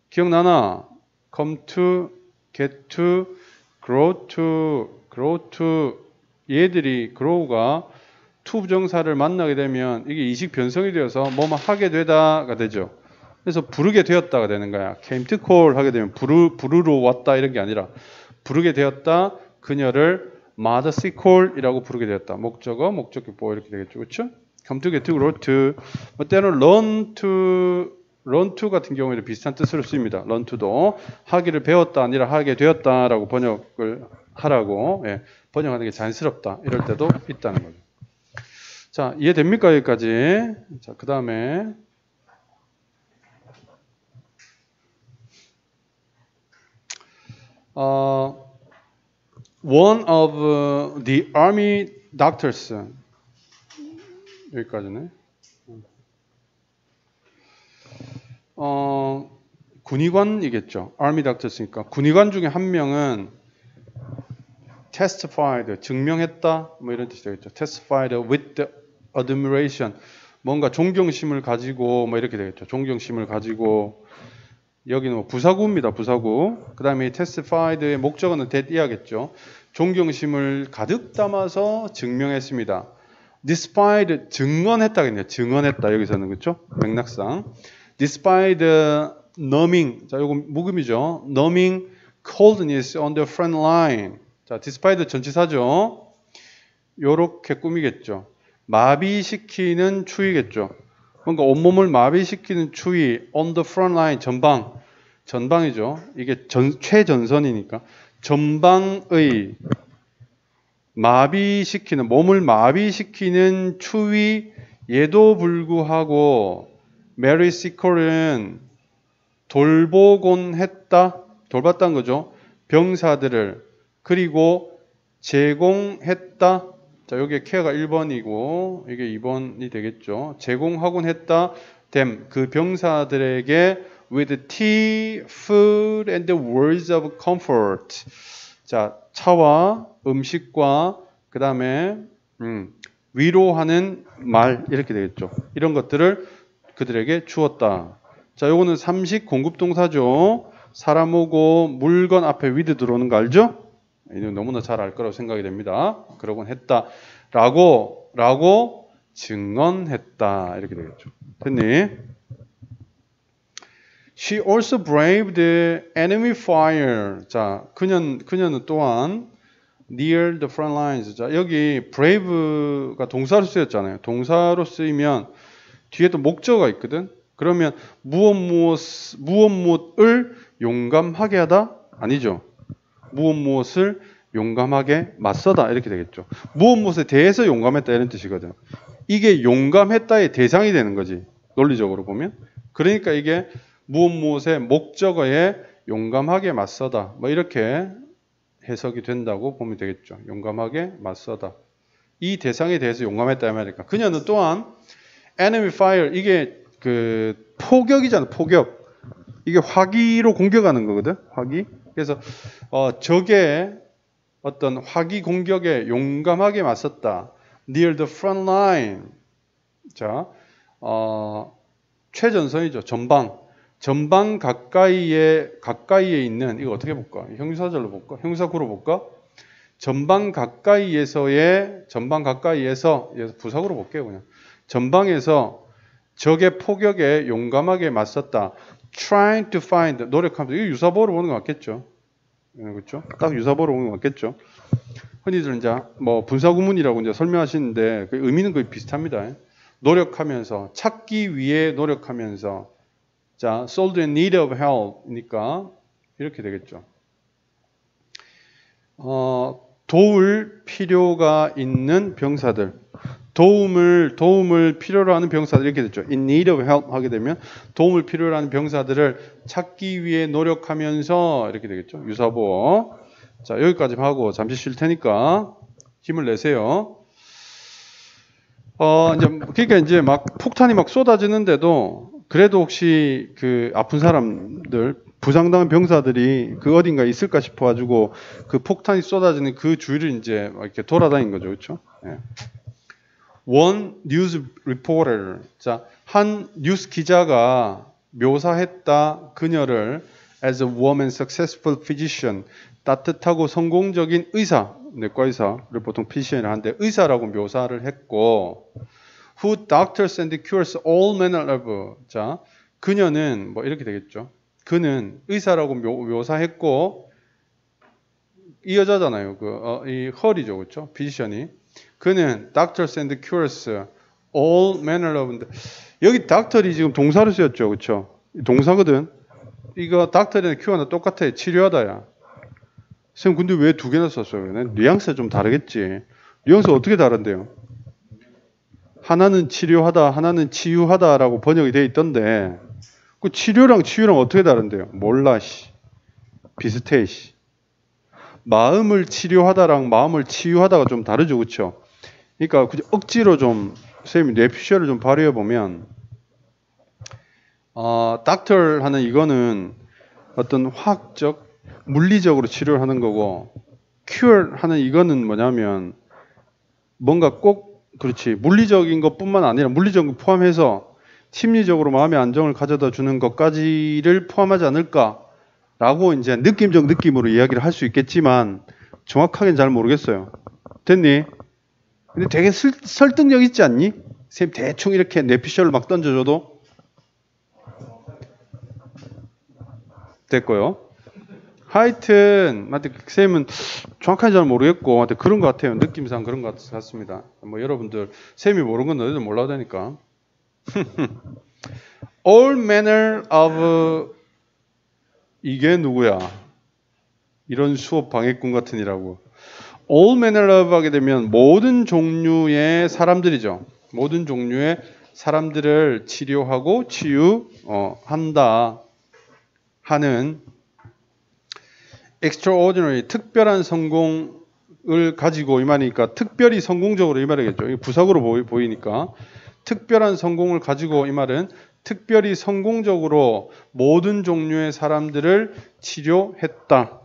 기억나나? come to get to grow to, 얘들이 grow가 to 부정사를 만나게 되면 이게 이식 변성이 되어서 뭐뭐 하게 되다가 되죠. 그래서 부르게 되었다가 되는 거야. came to call 하게 되면 부르러 왔다 이런 게 아니라 부르게 되었다. 그녀를 Mother call이라고 부르게 되었다. 목적어, 목적격 이렇게 되겠죠, 그렇죠? come to get to grow to, 뭐 때로는 run to 같은 경우에는 비슷한 뜻으로 쓰입니다. run to도 하기를 배웠다 아니라 하게 되었다라고 번역을 하라고, 번역하는 게 자연스럽다 이럴 때도 있다는 거죠. 자, 이해됩니까? 여기까지. 자, 그 다음에 one of the army doctors, 여기까지네. 군의관이겠죠. army doctors니까 군의관 중에 한 명은 testified, 증명했다, 뭐 이런 뜻이 되겠죠. testified with the admiration, 뭔가 존경심을 가지고, 뭐 이렇게 되겠죠. 존경심을 가지고. 여기는 뭐 부사구입니다. 부사구. 그 다음에 testified의 목적어는 that이야겠죠. 존경심을 가득 담아서 증명했습니다. despite, 증언했다겠네요. 증언했다 여기서는, 그렇죠? 맥락상. despite numbing, 자, 요거 묵음이죠. numbing coldness on the front line. 자, despite 전치사죠. 요렇게 꾸미겠죠. 마비시키는 추위겠죠. 뭔가 온몸을 마비시키는 추위, on the front line, 전방이죠. 이게 최전선이니까 전방의 마비시키는, 몸을 마비시키는 추위에도 불구하고 메리 시콜은 돌보곤 했다, 돌봤다는 거죠. 병사들을. 그리고 제공했다, 자, 여기에 care가 1번이고 이게 2번이 되겠죠. 제공하곤 했다. them 그 병사들에게 with tea, food and the words of comfort. 자, 차와 음식과 그 다음에 위로하는 말 이렇게 되겠죠. 이런 것들을 그들에게 주었다. 자, 요거는 삼식 공급동사죠. 사람 오고 물건 앞에 with 들어오는 거 알죠? 이거 너무나 잘 알 거라고 생각이 됩니다. 그러곤 했다. 라고 증언했다. 이렇게 되겠죠. 됐니? She also braved the enemy fire. 자, 그녀는 또한 near the front lines. 자, 여기 brave가 동사로 쓰였잖아요. 동사로 쓰이면 뒤에도 목적어가 있거든. 그러면 무엇을 용감하게 하다? 아니죠. 무엇을 용감하게 맞서다 이렇게 되겠죠. 무엇에 대해서 용감했다 이런 뜻이거든. 이게 용감했다의 대상이 되는 거지. 논리적으로 보면. 그러니까 이게 무엇의 목적어에 용감하게 맞서다. 뭐 이렇게 해석이 된다고 보면 되겠죠. 용감하게 맞서다. 이 대상에 대해서 용감했다 말이니까. 그녀는 또한 enemy fire 이게 그 포격이잖아. 포격. 이게 화기로 공격하는 거거든. 화기. 그래서 적의 어떤 화기 공격에 용감하게 맞섰다. Near the front line. 자, 최전선이죠. 전방 가까이에 있는 이거 어떻게 볼까? 형용사절로 볼까? 형용사구로 볼까? 전방 가까이에서 부사구로 볼게요. 그냥 전방에서 적의 포격에 용감하게 맞섰다. Trying to find 노력하면서 이거 유사보로 보는 거 맞겠죠? 그렇죠? 딱 유사보로 보는 거 맞겠죠? 흔히들 이제 뭐 분사구문이라고 이제 설명하시는데 그 의미는 거의 비슷합니다. 노력하면서 찾기 위해 노력하면서 자, sold in need of help니까 이렇게 되겠죠. 도울 필요가 있는 병사들, 도움을 필요로 하는 병사들 이렇게 됐죠. In need of help 하게 되면 도움을 필요로 하는 병사들을 찾기 위해 노력하면서 이렇게 되겠죠. 유사보. 자, 여기까지 하고 잠시 쉴 테니까 힘을 내세요. 그러니까 이제 막 폭탄이 막 쏟아지는데도 그래도 혹시 그 아픈 사람들, 부상당한 병사들이 그 어딘가 있을까 싶어가지고 그 폭탄이 쏟아지는 그 주위를 이제 이렇게 돌아다닌 거죠, 그렇죠? 예. One news reporter, 자, 한 뉴스 기자가 묘사했다 그녀를 as a warm and successful physician, 따뜻하고 성공적인 의사, 내과 의사를 보통 physician을 하는데 의사라고 묘사를 했고. Who doctors and cures all manner of. 자, 그녀는 뭐 이렇게 되겠죠. 그는 의사라고 묘사했고 이 여자잖아요. 이 헐이죠, 그렇죠? 피지션이. 그는 doctors and cures all manner of. 여기 doctor이 지금 동사로 쓰였죠, 그렇죠? 동사거든. 이거 doctor이나 cure나 똑같아. 치료하다야. 선생님 근데 왜 두 개나 썼어요? 뉘앙스가 좀 다르겠지. 뉘앙스 어떻게 다른데요? 하나는 치료하다, 하나는 치유하다라고 번역이 되어 있던데 그 치료랑 치유랑 어떻게 다른데요? 몰라, 씨. 비슷해, 씨. 마음을 치료하다랑 마음을 치유하다가 좀 다르죠, 그렇죠? 그러니까 억지로 좀 선생님이 뇌피셜을 좀 발휘해 보면 닥터 하는 이거는 어떤 화학적, 물리적으로 치료를 하는 거고 큐어 하는 이거는 뭐냐면 뭔가 꼭 그렇지. 물리적인 것뿐만 아니라 물리적인 거 포함해서 심리적으로 마음의 안정을 가져다 주는 것까지를 포함하지 않을까라고 이제 느낌적 느낌으로 이야기를 할 수 있겠지만 정확하게는 잘 모르겠어요. 됐니? 근데 되게 설득력 있지 않니? 쌤 대충 이렇게 뇌피셜을 막 던져줘도 됐고요. 하여튼 쌤은 정확하게 잘 모르겠고 하여튼 그런 것 같아요. 느낌상 그런 것 같습니다. 뭐 여러분들 쌤이 모르는 건 너희들 몰라도 되니까. All manner of 이게 누구야? 이런 수업 방해꾼 같으니라고. All manner of 하게 되면 모든 종류의 사람들이죠. 모든 종류의 사람들을 치료하고 치유한다 하는 extraordinary 특별한 성공 성공을 가지고 이 말이니까 특별히 성공적으로 이 말이겠죠. 이게 부사구로 보이니까 특별한 성공을 가지고 이 말은 특별히 성공적으로 모든 종류의 사람들을 치료했다.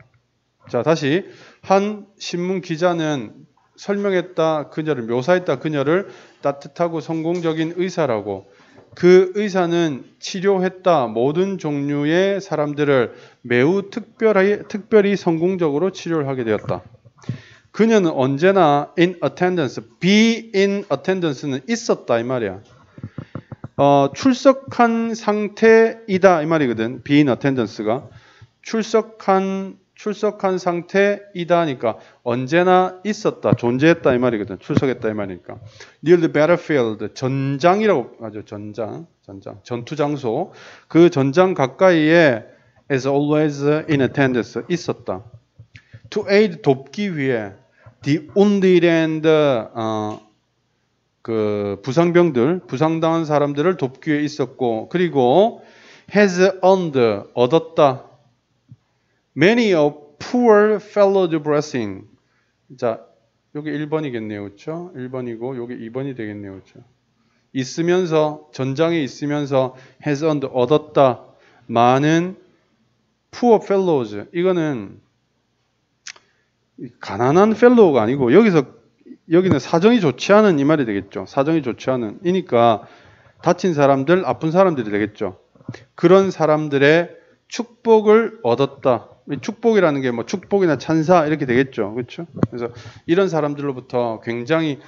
자, 다시 한 신문 기자는 설명했다 그녀를 묘사했다 그녀를 따뜻하고 성공적인 의사라고 그 의사는 치료했다 모든 종류의 사람들을 매우 특별히 성공적으로 치료를 하게 되었다. 그녀는 언제나 in attendance, be in attendance는 있었다 이 말이야. 출석한 상태이다 이 말이거든. be in attendance가 출석한 상태이다니까 언제나 있었다, 존재했다 이 말이거든. 출석했다 이 말이니까. Near the battlefield, 전장이라고 하죠. 전장, 전투 장소. 그 전장 가까이에 as always in attendance 있었다. To aid, 돕기 위해 the wounded and 그 부상병들, 부상당한 사람들을 돕기 위해 있었고, 그리고 has earned, 얻었다. Many a poor fellow's blessing. 자, 여기 1번이겠네요. 그렇죠? 1번이고 여기 2번이 되겠네요. 그렇죠? 있으면서 전장에 있으면서 has earned, 얻었다. 많은 poor fellows. 이거는 가난한 fellow가 아니고 여기는 사정이 좋지 않은 이 말이 되겠죠. 사정이 좋지 않은. 이니까 다친 사람들, 아픈 사람들이 되겠죠. 그런 사람들의 축복을 얻었다. 축복이라는 게 뭐 축복이나 찬사 이렇게 되겠죠. 그렇죠? 그래서 이런 사람들로부터 굉장히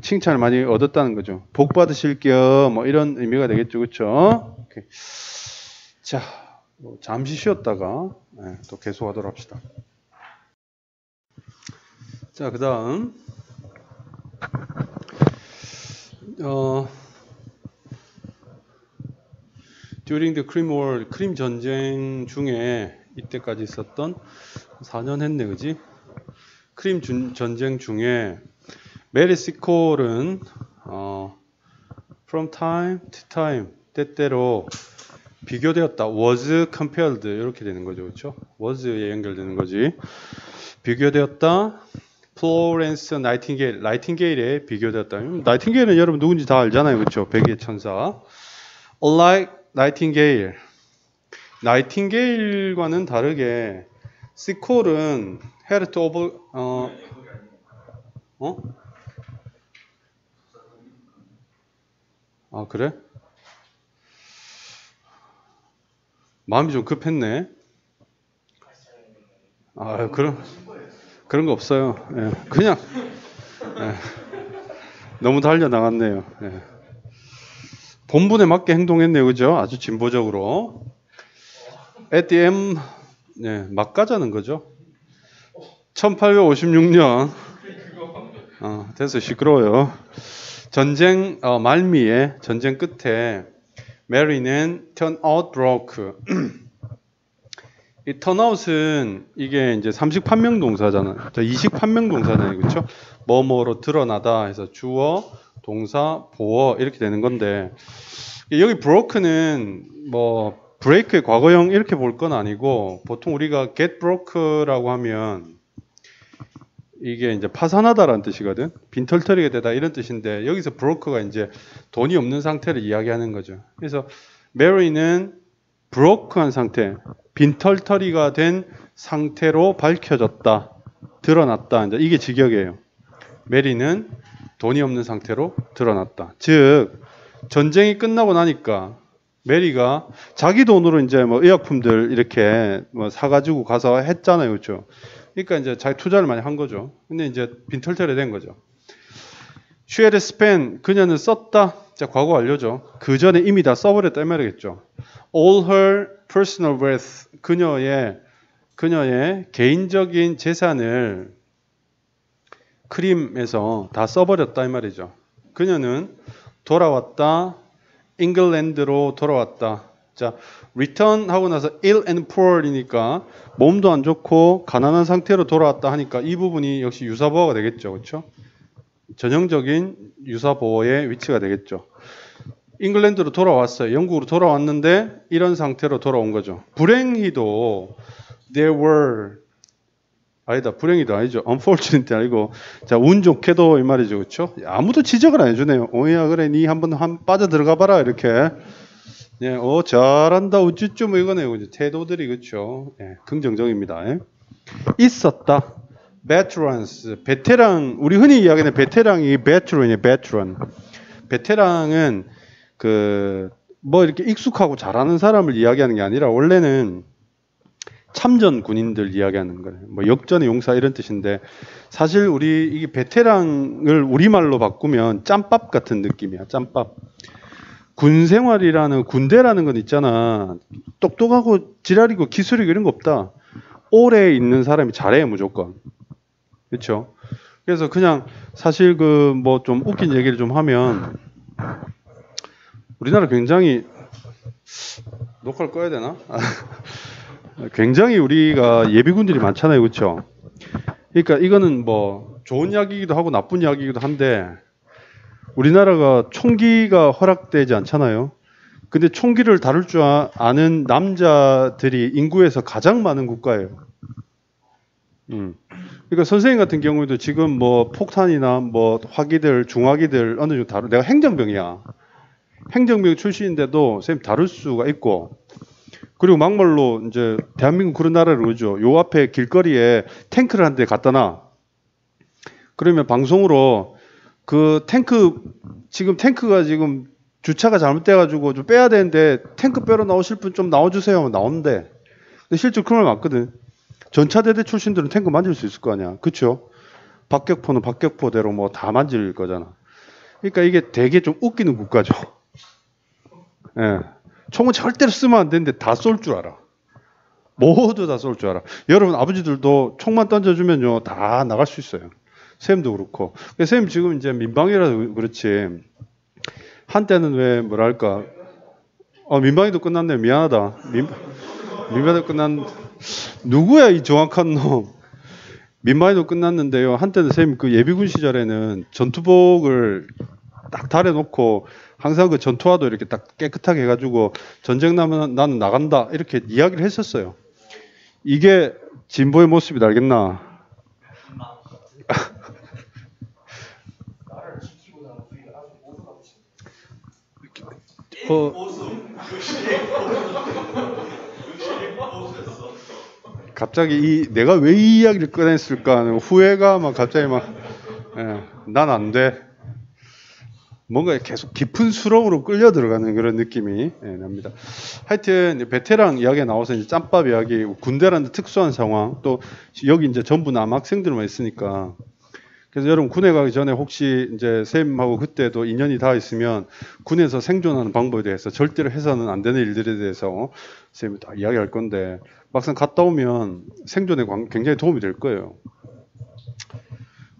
칭찬을 많이 얻었다는 거죠. 복 받으실 겸 뭐 이런 의미가 되겠죠. 그렇죠? 오케이. 자, 잠시 쉬었다가 또 계속하도록 합시다. 자, 그다음 during the Crim War, 크림 전쟁 중에 이때까지 있었던 4년 했네, 그지? 크림 전쟁 중에 메리 시콜은 from time to time 때때로 비교되었다. was compared 이렇게 되는 거죠, 그렇죠? was에 연결되는 거지. 비교되었다. 플로렌스 나이팅게일에 비교되었다. 나이팅게일은 여러분 누군지 다 알잖아요, 그렇죠? 백의 천사. Unlike 나이팅게일. 나이팅게일과는 다르게 시콜은 had to over 아, 그래? 마음이 좀 급했네. 아, 그런 거 없어요. 예, 그냥 너무 달려 나갔네요. 예. 본분에 맞게 행동했네요, 그죠? 아주 진보적으로. At the end, 막 가자는 거죠. 1856년 됐어, 시끄러워요. 전쟁 말미에 전쟁 끝에 메리는 turnout broke. 이 turnout은 이게 이제 30판명 동사잖아요. 20판명 동사잖아요, 그렇죠? 뭐뭐로 드러나다 해서 주어, 동사, 보어 이렇게 되는 건데 여기 broke는 뭐 브레이크의 과거형 이렇게 볼 건 아니고 보통 우리가 get broke라고 하면 이게 이제 파산하다라는 뜻이거든. 빈털터리가 되다 이런 뜻인데 여기서 broke가 이제 돈이 없는 상태를 이야기하는 거죠. 그래서 메리는 broke한 상태, 빈털터리가 된 상태로 밝혀졌다, 드러났다. 이제 이게 직역이에요. 메리는 돈이 없는 상태로 드러났다. 즉 전쟁이 끝나고 나니까 메리가 자기 돈으로 이제 뭐 의약품들 이렇게 뭐 사가지고 가서 했잖아요, 그렇죠? 그러니까 이제 자기 투자를 많이 한 거죠. 근데 이제 빈털터리 된 거죠. She had spent, 그녀는 썼다. 자, 과거 완료죠. 그 전에 이미 다 써버렸다 이 말이겠죠. All her personal wealth, 그녀의 개인적인 재산을 크림에서 다 써버렸다 이 말이죠. 그녀는 돌아왔다. 잉글랜드로 돌아왔다. 자, return 하고 나서 ill and poor이니까 몸도 안 좋고 가난한 상태로 돌아왔다 하니까 이 부분이 역시 유사보어가 되겠죠. 그렇죠? 전형적인 유사보어의 위치가 되겠죠. 잉글랜드로 돌아왔어요. 영국으로 돌아왔는데 이런 상태로 돌아온 거죠. 불행히도 there were 아니다. 불행히도 아니죠. unfortunate 아니고 자, 운 좋게도 이 말이죠. 그렇죠? 아무도 지적을 안 해주네요. 오야 그래 니 한번 빠져 들어가 봐라 이렇게. 예, 잘한다 우쭈쭈 뭐 이거네요. 태도들이 그렇죠. 예, 긍정적입니다. 예. 있었다. veterans, 베테랑, 우리 흔히 이야기하는 베테랑이 veteran이에요. veteran. 베테랑은 그 뭐 이렇게 익숙하고 잘하는 사람을 이야기하는 게 아니라 원래는 참전 군인들 이야기하는 거예요. 뭐 역전의 용사 이런 뜻인데 사실 우리 이 베테랑을 우리말로 바꾸면 짬밥 같은 느낌이야. 짬밥. 군 생활이라는 군대라는 건 있잖아. 똑똑하고 지랄이고 기술이고 이런 거 없다. 오래 있는 사람이 잘해 무조건. 그렇죠? 그래서 그냥 사실 그 뭐 좀 웃긴 얘기를 좀 하면 우리나라 굉장히 녹화를 꺼야 되나? 굉장히 우리가 예비군들이 많잖아요. 그렇죠? 그러니까 이거는 뭐 좋은 이야기이기도 하고 나쁜 이야기이기도 한데 우리나라가 총기가 허락되지 않잖아요. 근데 총기를 다룰 줄 아는 남자들이 인구에서 가장 많은 국가예요. 그러니까 선생님 같은 경우에도 지금 뭐 폭탄이나 뭐 화기들, 중화기들 어느 정도 다루. 내가 행정병이야. 행정병 출신인데도 선생님 다룰 수가 있고. 그리고 막말로 이제 대한민국 그런 나라를 그러죠. 요 앞에 길거리에 탱크를 한 대 갖다 놔. 그러면 방송으로 그 탱크 지금 탱크가 지금 주차가 잘못돼가지고 좀 빼야 되는데 탱크 빼러 나오실 분 좀 나와주세요 하면 나오는데 근데 실제로 그런 말 맞거든. 전차대대 출신들은 탱크 만질 수 있을 거 아니야. 그렇죠? 박격포는 박격포대로 뭐 다 만질 거잖아. 그러니까 이게 되게 좀 웃기는 국가죠. 예. 총은 절대로 쓰면 안 되는데 다 쏠 줄 알아. 모두 다 쏠 줄 알아. 여러분 아버지들도 총만 던져주면요 다 나갈 수 있어요. 쌤도 그렇고. 쌤 지금 이제 민방위라서 그렇지. 한때는 왜 뭐랄까 민방위도 끝났네. 미안하다. 민방위도 끝난 누구야 이 정확한 놈. 민방위도 끝났는데요. 한때는 쌤 그 예비군 시절에는 전투복을 딱 달아놓고 항상 그 전투화도 이렇게 딱 깨끗하게 해가지고 전쟁 나면 나는 나간다 이렇게 이야기를 했었어요. 이게 진보의 모습이다. 알겠나? 갑자기 내가 왜 이 이야기를 꺼냈을까 하는 후회가 막 갑자기 막 난 안 돼. 뭔가 계속 깊은 수렁으로 끌려 들어가는 그런 느낌이 납니다. 하여튼 베테랑 이야기가 나와서 이제 짬밥 이야기, 군대라는 특수한 상황, 또 여기 이제 전부 남학생들만 있으니까. 그래서 여러분 군에 가기 전에 혹시 이제 쌤하고 그때도 인연이 닿아 있으면 군에서 생존하는 방법에 대해서 절대로 해서는 안 되는 일들에 대해서 쌤이 다 이야기할 건데 막상 갔다 오면 생존에 굉장히 도움이 될 거예요.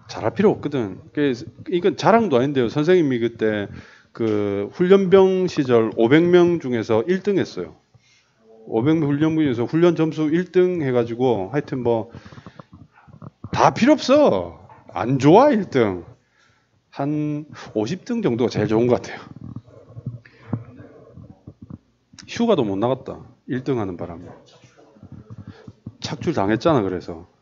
잘할 필요 없거든. 이건 자랑도 아닌데요. 선생님이 그때 그 훈련병 시절 500명 중에서 1등 했어요. 500명 훈련병 중에서 훈련 점수 1등 해가지고 하여튼 뭐 다 필요 없어. 안 좋아 1등. 한 50등 정도가 제일 좋은 것 같아요. 휴가도 못 나갔다. 1등 하는 바람에. 착출 당했잖아. 그래서.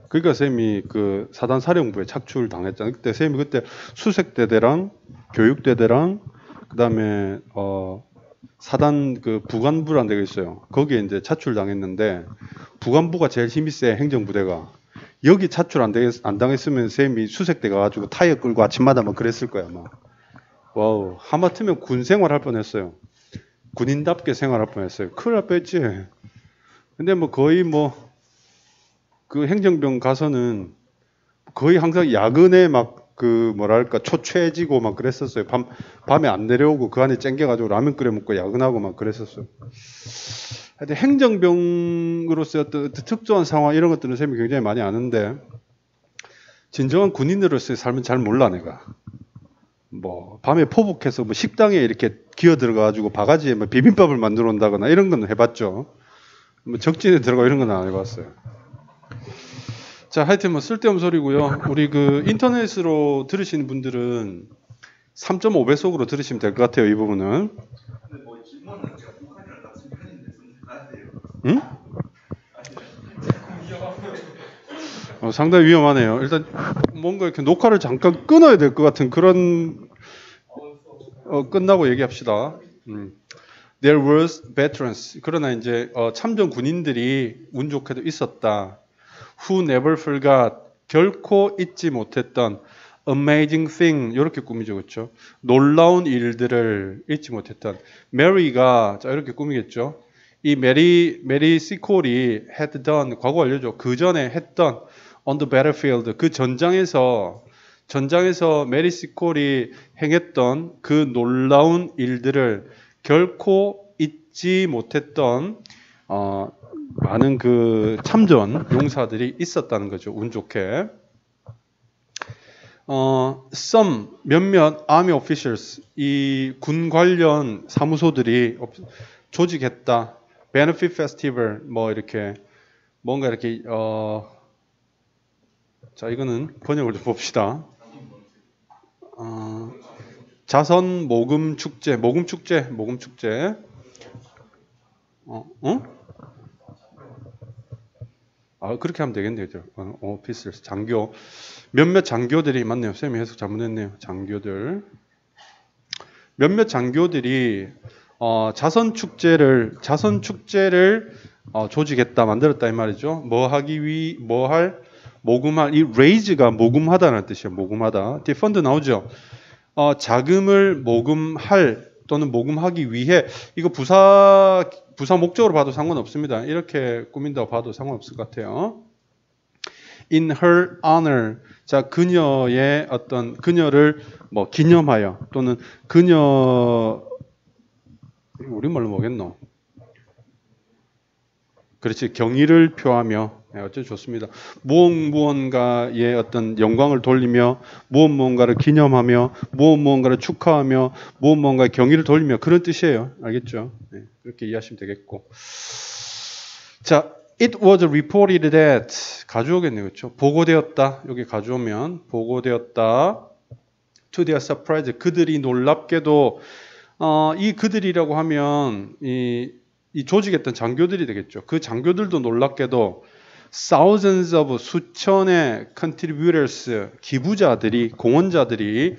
그러니까 쌤이 그 사단 사령부에 착출 당했잖아. 그때 쌤이 그때 수색대대랑 교육대대랑 그다음에 사단 그 부관부라는 데가 있어요. 거기에 이제 차출 당했는데 부관부가 제일 힘이 세. 행정부대가. 여기 차출 안 당했으면 쌤이 수색대 가가지고 타이어 끌고 아침마다 막 그랬을 거야. 막. 와우. 하마터면 군 생활할 뻔했어요. 군인답게 생활할 뻔했어요. 큰일 날 뻔했지. 근데 뭐 거의 뭐 그 행정병 가서는 거의 항상 야근에 막 그 뭐랄까 초췌해지고 막 그랬었어요. 밤에 안 내려오고 그 안에 쨍겨가지고 라면 끓여 먹고 야근하고 막 그랬었어요. 하여튼 행정병으로서의 어떤 특수한 상황 이런 것들은 쌤이 굉장히 많이 아는데 진정한 군인으로서의 삶은 잘 몰라 내가. 뭐 밤에 포복해서 뭐 식당에 이렇게 기어 들어가가지고 바가지에 뭐 비빔밥을 만들어 온다거나 이런 건 해봤죠. 뭐 적진에 들어가 이런 건 안 해봤어요. 자, 하여튼 뭐 쓸데없는 소리고요. 우리 그 인터넷으로 들으시는 분들은 3.5배속으로 들으시면 될 것 같아요. 이 부분은. 응? 상당히 위험하네요. 일단 뭔가 이렇게 녹화를 잠깐 끊어야 될 것 같은 그런 끝나고 얘기합시다. There was veterans. 그러나 이제 참전 군인들이 운 좋게도 있었다. Who never forgot. 결코 잊지 못했던 amazing thing. 이렇게 꾸미죠, 그렇죠? 놀라운 일들을 잊지 못했던. 메리가 자 이렇게 꾸미겠죠. 이 메리 시콜이 had done 과거 완료죠. 그 전에 했던 on the battlefield 그 전장에서 메리 시콜이 행했던 그 놀라운 일들을 결코 잊지 못했던 많은 그 참전 용사들이 있었다는 거죠. 운 좋게. some 몇몇 army officials 이 군 관련 사무소들이 조직했다. benefit festival 뭐 이렇게 뭔가 이렇게 자 이거는 번역을 좀 봅시다. 자선 모금 축제. 그렇게 하면 되겠네요. 오피스에서 장교. 몇몇 장교들이 맞네요. 쌤이 해석 잘못했네요. 장교들. 몇몇 장교들이 자선 축제를 조직했다, 만들었다 이 말이죠. 모금할 이 raise가 모금하다는 뜻이에요. 모금하다. 디펀드 나오죠. 자금을 모금할 또는 모금하기 위해 이거 부사 목적으로 봐도 상관없습니다. 이렇게 꾸민다고 봐도 상관없을 것 같아요. In her honor. 자, 그녀의 그녀를 뭐 기념하여 또는 우리말로 뭐겠노? 그렇지. 경의를 표하며. 어째 좋습니다. 무언가의 어떤 영광을 돌리며 무언가를 기념하며 무언가를 축하하며 무언가의 경의를 돌리며 그런 뜻이에요. 알겠죠? 네, 그렇게 이해하시면 되겠고. 자, it was reported that 가져오겠네요. 그렇죠? 보고되었다. 여기 가져오면 보고되었다. To their surprise. 그들이 놀랍게도 이 그들이라고 하면 이 조직했던 장교들이 되겠죠. 그 장교들도 놀랍게도 thousands of 수천의 contributors 기부자들이 공헌자들이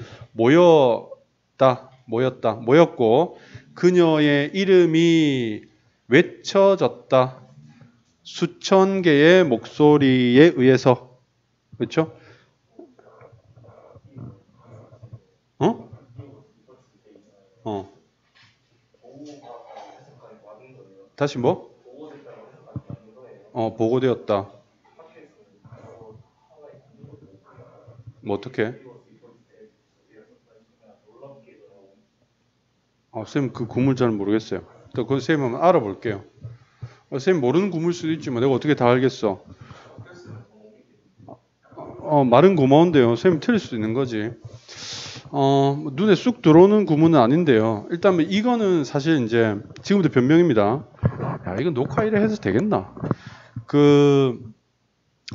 모였고 그녀의 이름이 외쳐졌다. 수천 개의 목소리에 의해서. 그렇죠? 다시 뭐? 보고되었다. 뭐 어떻게? 쌤 그 구물 잘 모르겠어요. 또 그 쌤 한번 알아볼게요. 쌤 모르는 구물 수도 있지만 내가 어떻게 다 알겠어? 말은 고마운데요. 쌤 틀릴 수도 있는 거지. 눈에 쑥 들어오는 구문은 아닌데요. 일단 이거는 사실 이제 지금부터 변명입니다. 야, 이거 녹화 이래 해서 되겠나?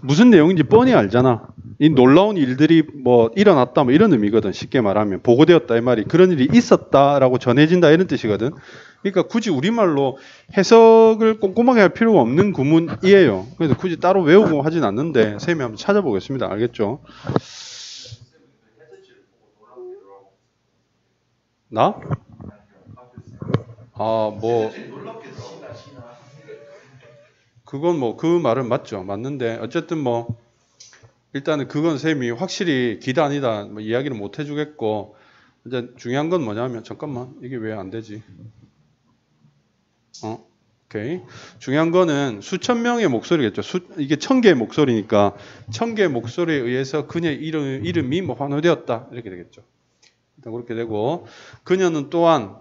무슨 내용인지 뻔히 알잖아. 이 놀라운 일들이 뭐 일어났다 뭐 이런 의미거든. 쉽게 말하면 보고되었다 이 말이 그런 일이 있었다라고 전해진다 이런 뜻이거든. 그러니까 굳이 우리말로 해석을 꼼꼼하게 할 필요가 없는 구문이에요. 그래서 굳이 따로 외우고 하진 않는데 쌤이 한번 찾아보겠습니다. 알겠죠? 나? 그건 그 말은 맞죠. 맞는데 어쨌든 일단은 그건 쌤이 확실히 기다 아니다 이야기를 못 해주겠고 이제 중요한 건 뭐냐면 잠깐만 이게 왜 안 되지? 오케이. 중요한 거는 수천 명의 목소리겠죠. 이게 1000개의 목소리니까 1000개의 목소리에 의해서 그녀의 이름이 환호되었다 이렇게 되겠죠. 일단 그렇게 되고 그녀는 또한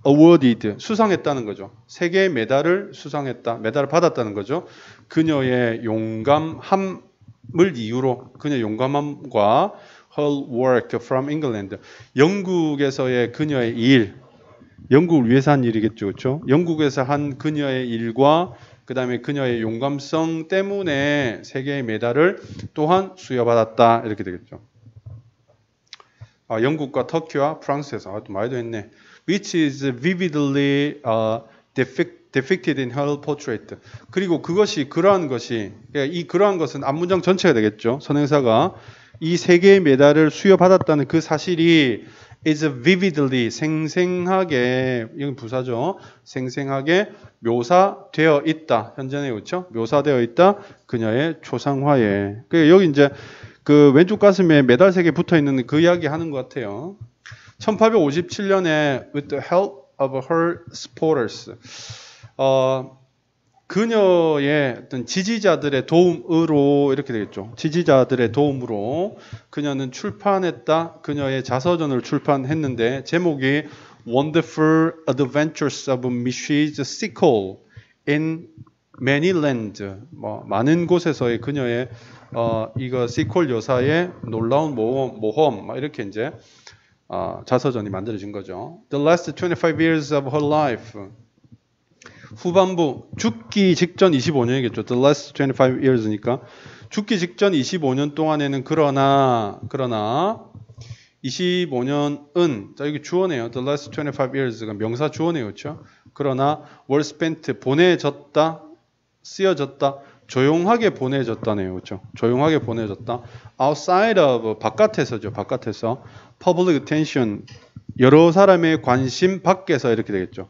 awarded 수상했다는 거죠. 3개의 메달을 수상했다. 메달을 받았다는 거죠. 그녀의 용감함을 이유로 그녀의 용감함과 her work from England 영국에서의 그녀의 일 영국을 위해서 한 일이겠죠. 그렇죠? 영국에서 한 그녀의 일과 그 다음에 그녀의 용감성 때문에 3개의 메달을 또한 수여받았다. 이렇게 되겠죠. 영국과 터키와 프랑스에서 또 말도 했네. Which is vividly depicted in her portrait. 그리고 그러한 것이 그러한 것은 앞문장 전체가 되겠죠. 선행사가 이 세 개의 메달을 수여받았다는 그 사실이 is vividly 생생하게 이건 부사죠. 생생하게 묘사되어 있다. 현재네 그렇죠? 묘사되어 있다. 그녀의 초상화에. 여기 이제 그 왼쪽 가슴에 메달 3개 붙어 있는 그 이야기 하는 것 같아요. 1857년에 with the help of her supporters. 그녀의 어떤 지지자들의 도움으로 이렇게 되겠죠. 지지자들의 도움으로 그녀는 출판했다. 그녀의 자서전을 출판했는데 제목이 Wonderful Adventures of Mrs. Sickle in Many Lands. 많은 곳에서의 그녀의 이거 시콜 여사의 놀라운 모험 이렇게 이제 자서전이 만들어진 거죠. The last 25 years of her life. 후반부 죽기 직전 25년이겠죠. The last 25 years니까 죽기 직전 25년 동안에는 그러나 25년은 자 여기 주어네요. The last 25 years가 명사 주어네요. 그렇죠? 그러나 were spent 보내졌다. 쓰여졌다. 조용하게 보내졌다네요. 그렇죠? 조용하게 보내졌다. outside of 바깥에서죠. 바깥에서 public attention 여러 사람의 관심 밖에서 이렇게 되겠죠.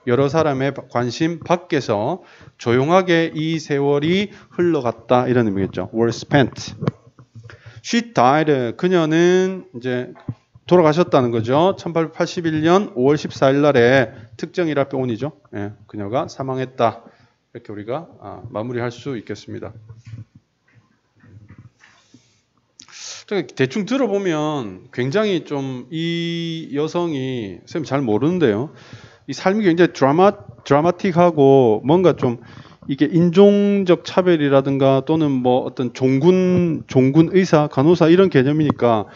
여러 사람의 관심 밖에서 조용하게 이 세월이 흘러갔다 이런 의미겠죠. were spent. She died. 그녀는 이제 돌아가셨다는 거죠. 1881년 5월 14일 날에 특정일화 병원이죠. 예, 그녀가 사망했다. 이렇게 우리가 마무리할 수 있겠습니다. 대충 들어보면 굉장히 좀 이 여성이 선생님 잘 모르는데요. 이 삶이 굉장히 드라마틱하고 뭔가 좀 이게 인종적 차별이라든가 또는 뭐 어떤 종군 의사, 간호사 이런 개념이니까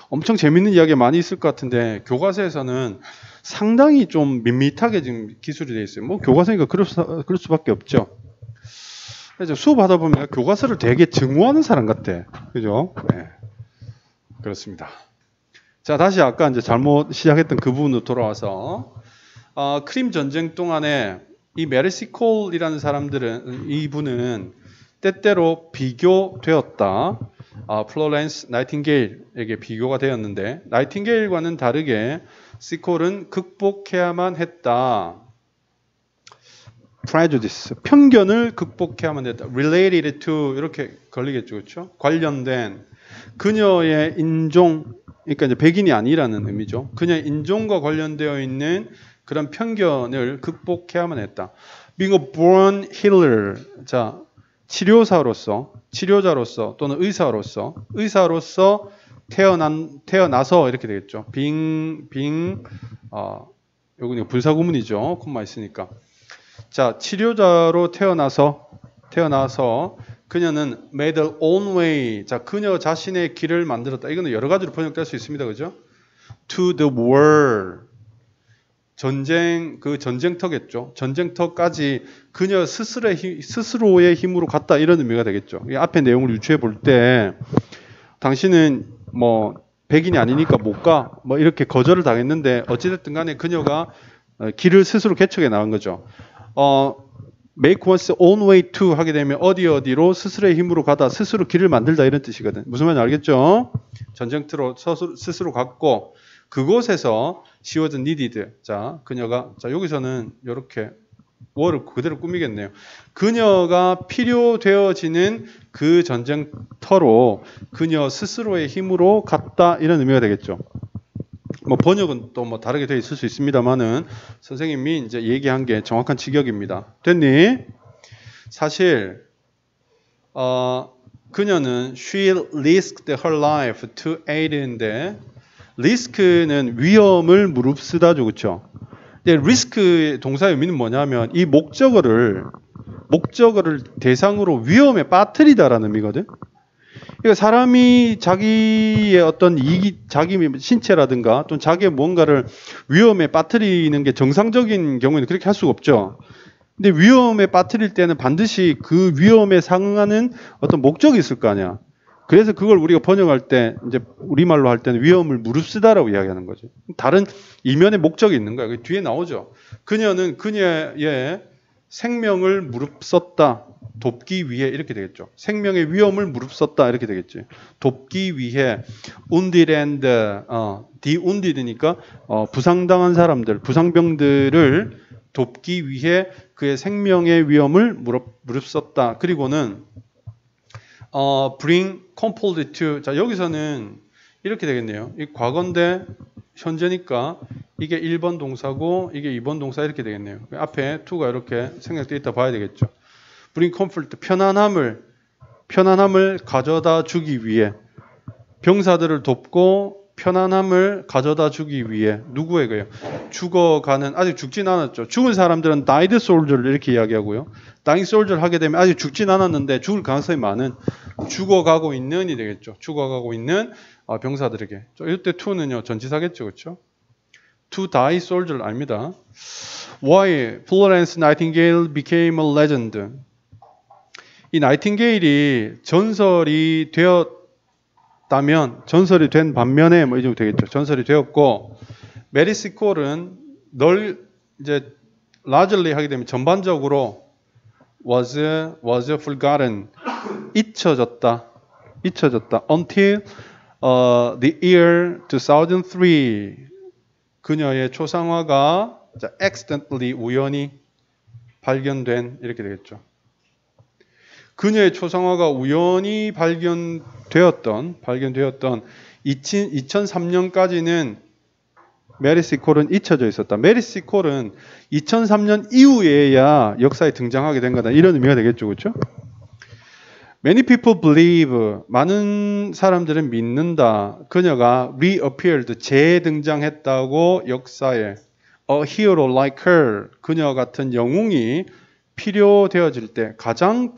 엄청 재밌는 이야기가 많이 있을 것 같은데 교과서에서는 상당히 좀 밋밋하게 지금 기술이 되어 있어요. 뭐 교과서니까 그럴 수밖에 없죠. 그래서 수업하다 보면 교과서를 되게 증오하는 사람 같아. 그죠? 네. 그렇습니다. 자, 다시 아까 이제 잘못 시작했던 그 부분으로 돌아와서 크림 전쟁 동안에 이 메리시콜이라는 사람들은 이분은 때때로 비교되었다. 플로렌스 나이팅게일에게 비교가 되었는데 나이팅게일과는 다르게 시콜은 극복해야만 했다. prejudice 편견을 극복해야만 했다. related to 이렇게 걸리겠죠, 그렇죠? 관련된 그녀의 인종, 그러니까 이제 백인이 아니라는 의미죠. 그녀의 인종과 관련되어 있는 그런 편견을 극복해야만 했다. Being a born healer, 자 치료자로서 또는 의사로서 태어나서 이렇서 되겠죠. 요거는 분사구문이죠. 콤마 있으니까. 자 치료자로 태어나서 그녀는 made her own way. 자, 그녀 자신의 길을 만들었다. 이거는 여러 가지로 번역될 수 있습니다. 그죠? To the war. 그 전쟁터겠죠. 전쟁터까지 그녀 스스로의 힘으로 갔다. 이런 의미가 되겠죠. 이 앞에 내용을 유추해 볼 때, 당신은 뭐, 백인이 아니니까 못 가. 뭐, 이렇게 거절을 당했는데, 어찌됐든 간에 그녀가 길을 스스로 개척해 나간 거죠. make one's own way to 하게 되면 어디로 스스로의 힘으로 가다 스스로 길을 만들다 이런 뜻이거든. 무슨 말인지 알겠죠? 전쟁터로 스스로 갔고 그곳에서 she was needed. 자 그녀가 여기서는 이렇게 월을 그대로 꾸미겠네요. 그녀가 필요되어지는 그 전쟁터로 그녀 스스로의 힘으로 갔다 이런 의미가 되겠죠. 뭐 번역은 또 뭐 다르게 되어 있을 수 있습니다만은 선생님이 이제 얘기한 게 정확한 직역입니다. 됐니? 사실 그녀는 she risked her life to aid인데 risk는 위험을 무릅쓰다죠, 그렇죠? 근데 risk의 동사의 의미는 뭐냐면 이 목적어를 대상으로 위험에 빠뜨리다라는 의미거든. 그러니까 사람이 자기의 어떤 자기 신체라든가 또는 자기의 뭔가를 위험에 빠뜨리는 게 정상적인 경우에는 그렇게 할 수가 없죠. 근데 위험에 빠뜨릴 때는 반드시 그 위험에 상응하는 어떤 목적이 있을 거 아니야. 그래서 그걸 우리가 번역할 때 이제 우리말로 할 때는 위험을 무릅쓰다라고 이야기하는 거죠. 다른 이면의 목적이 있는 거야. 뒤에 나오죠. 그녀는 그녀의 생명을 무릅썼다. 돕기 위해 이렇게 되겠죠. 생명의 위험을 무릅썼다 이렇게 되겠지. 돕기 위해 wounded and the wounded니까 부상당한 사람들, 부상병들을 돕기 위해 그의 생명의 위험을 무릅썼다. 그리고는 bring comfort to 자 여기서는 이렇게 되겠네요. 이 과거인데 현재니까 이게 1번 동사고 이게 2번 동사 이렇게 되겠네요. 앞에 to가 이렇게 생략되어 있다 봐야 되겠죠. bring comfort 편안함을 가져다 주기 위해 병사들을 돕고 편안함을 가져다 주기 위해 누구에게요? 죽어가는 아직 죽진 않았죠. 죽은 사람들은 died soldier를 이렇게 이야기하고요. dying soldier 하게 되면 아직 죽진 않았는데 죽을 가능성이 많은 죽어가고 있는이 되겠죠. 죽어가고 있는 병사들에게. 이때 to는요 전치사겠죠, 그렇죠? To die soldier 압니다. Why Florence Nightingale became a legend? 이 나이팅게일이 전설이 되었다면 전설이 된 반면에 뭐 이 정도 되겠죠. 전설이 되었고 메리시 콜은 이제 largely 하게 되면 전반적으로 was forgotten 잊혀졌다 until the year 2003 그녀의 초상화가 accidentally 우연히 발견된 이렇게 되겠죠. 그녀의 초상화가 우연히 발견되었던 2003년까지는 메리시 콜은 잊혀져 있었다. 메리시 콜은 2003년 이후에야 역사에 등장하게 된 거다. 이런 의미가 되겠죠. 그렇죠? Many people believe 많은 사람들은 믿는다. 그녀가 reappeared 재등장했다고 역사에 a hero like her 그녀 같은 영웅이 가장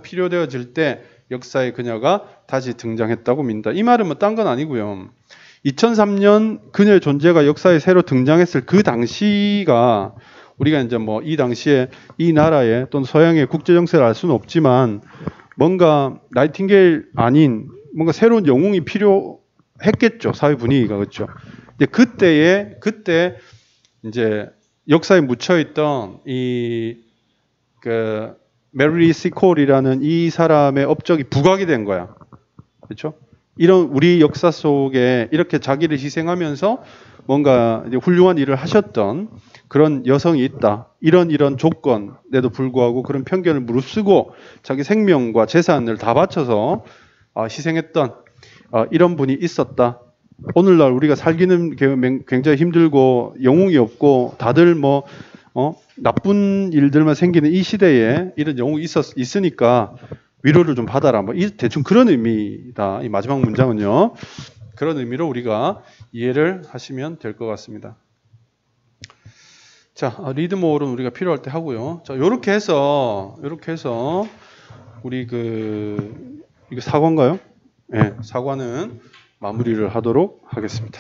필요되어질 때 역사에 그녀가 다시 등장했다고 믿는다. 이 말은 뭐 딴 건 아니고요. 2003년 그녀의 존재가 역사에 새로 등장했을 그 당시가 우리가 이제 뭐 이 당시에 이 나라의 또는 서양의 국제 정세를 알 수는 없지만 뭔가 나이팅게일 아닌 뭔가 새로운 영웅이 필요했겠죠. 사회 분위기가 그렇죠. 근데 그때 이제 역사에 묻혀있던 메리시 콜이라는 이 사람의 업적이 부각이 된 거야. 그렇죠? 이런 우리 역사 속에 이렇게 자기를 희생하면서 뭔가 이제 훌륭한 일을 하셨던 그런 여성이 있다. 이런 조건에도 불구하고 그런 편견을 무릅쓰고 자기 생명과 재산을 다 바쳐서 희생했던 이런 분이 있었다. 오늘날 우리가 살기는 굉장히 힘들고 영웅이 없고 다들 뭐 나쁜 일들만 생기는 이 시대에 이런 영웅이 있으니까 위로를 좀 받아라. 뭐 대충 그런 의미다. 이 마지막 문장은요. 그런 의미로 우리가 이해를 하시면 될 것 같습니다. 자, 리드모어는 우리가 필요할 때 하고요. 자, 요렇게 해서 우리 이거 사과인가요? 네, 사과는 마무리를 하도록 하겠습니다.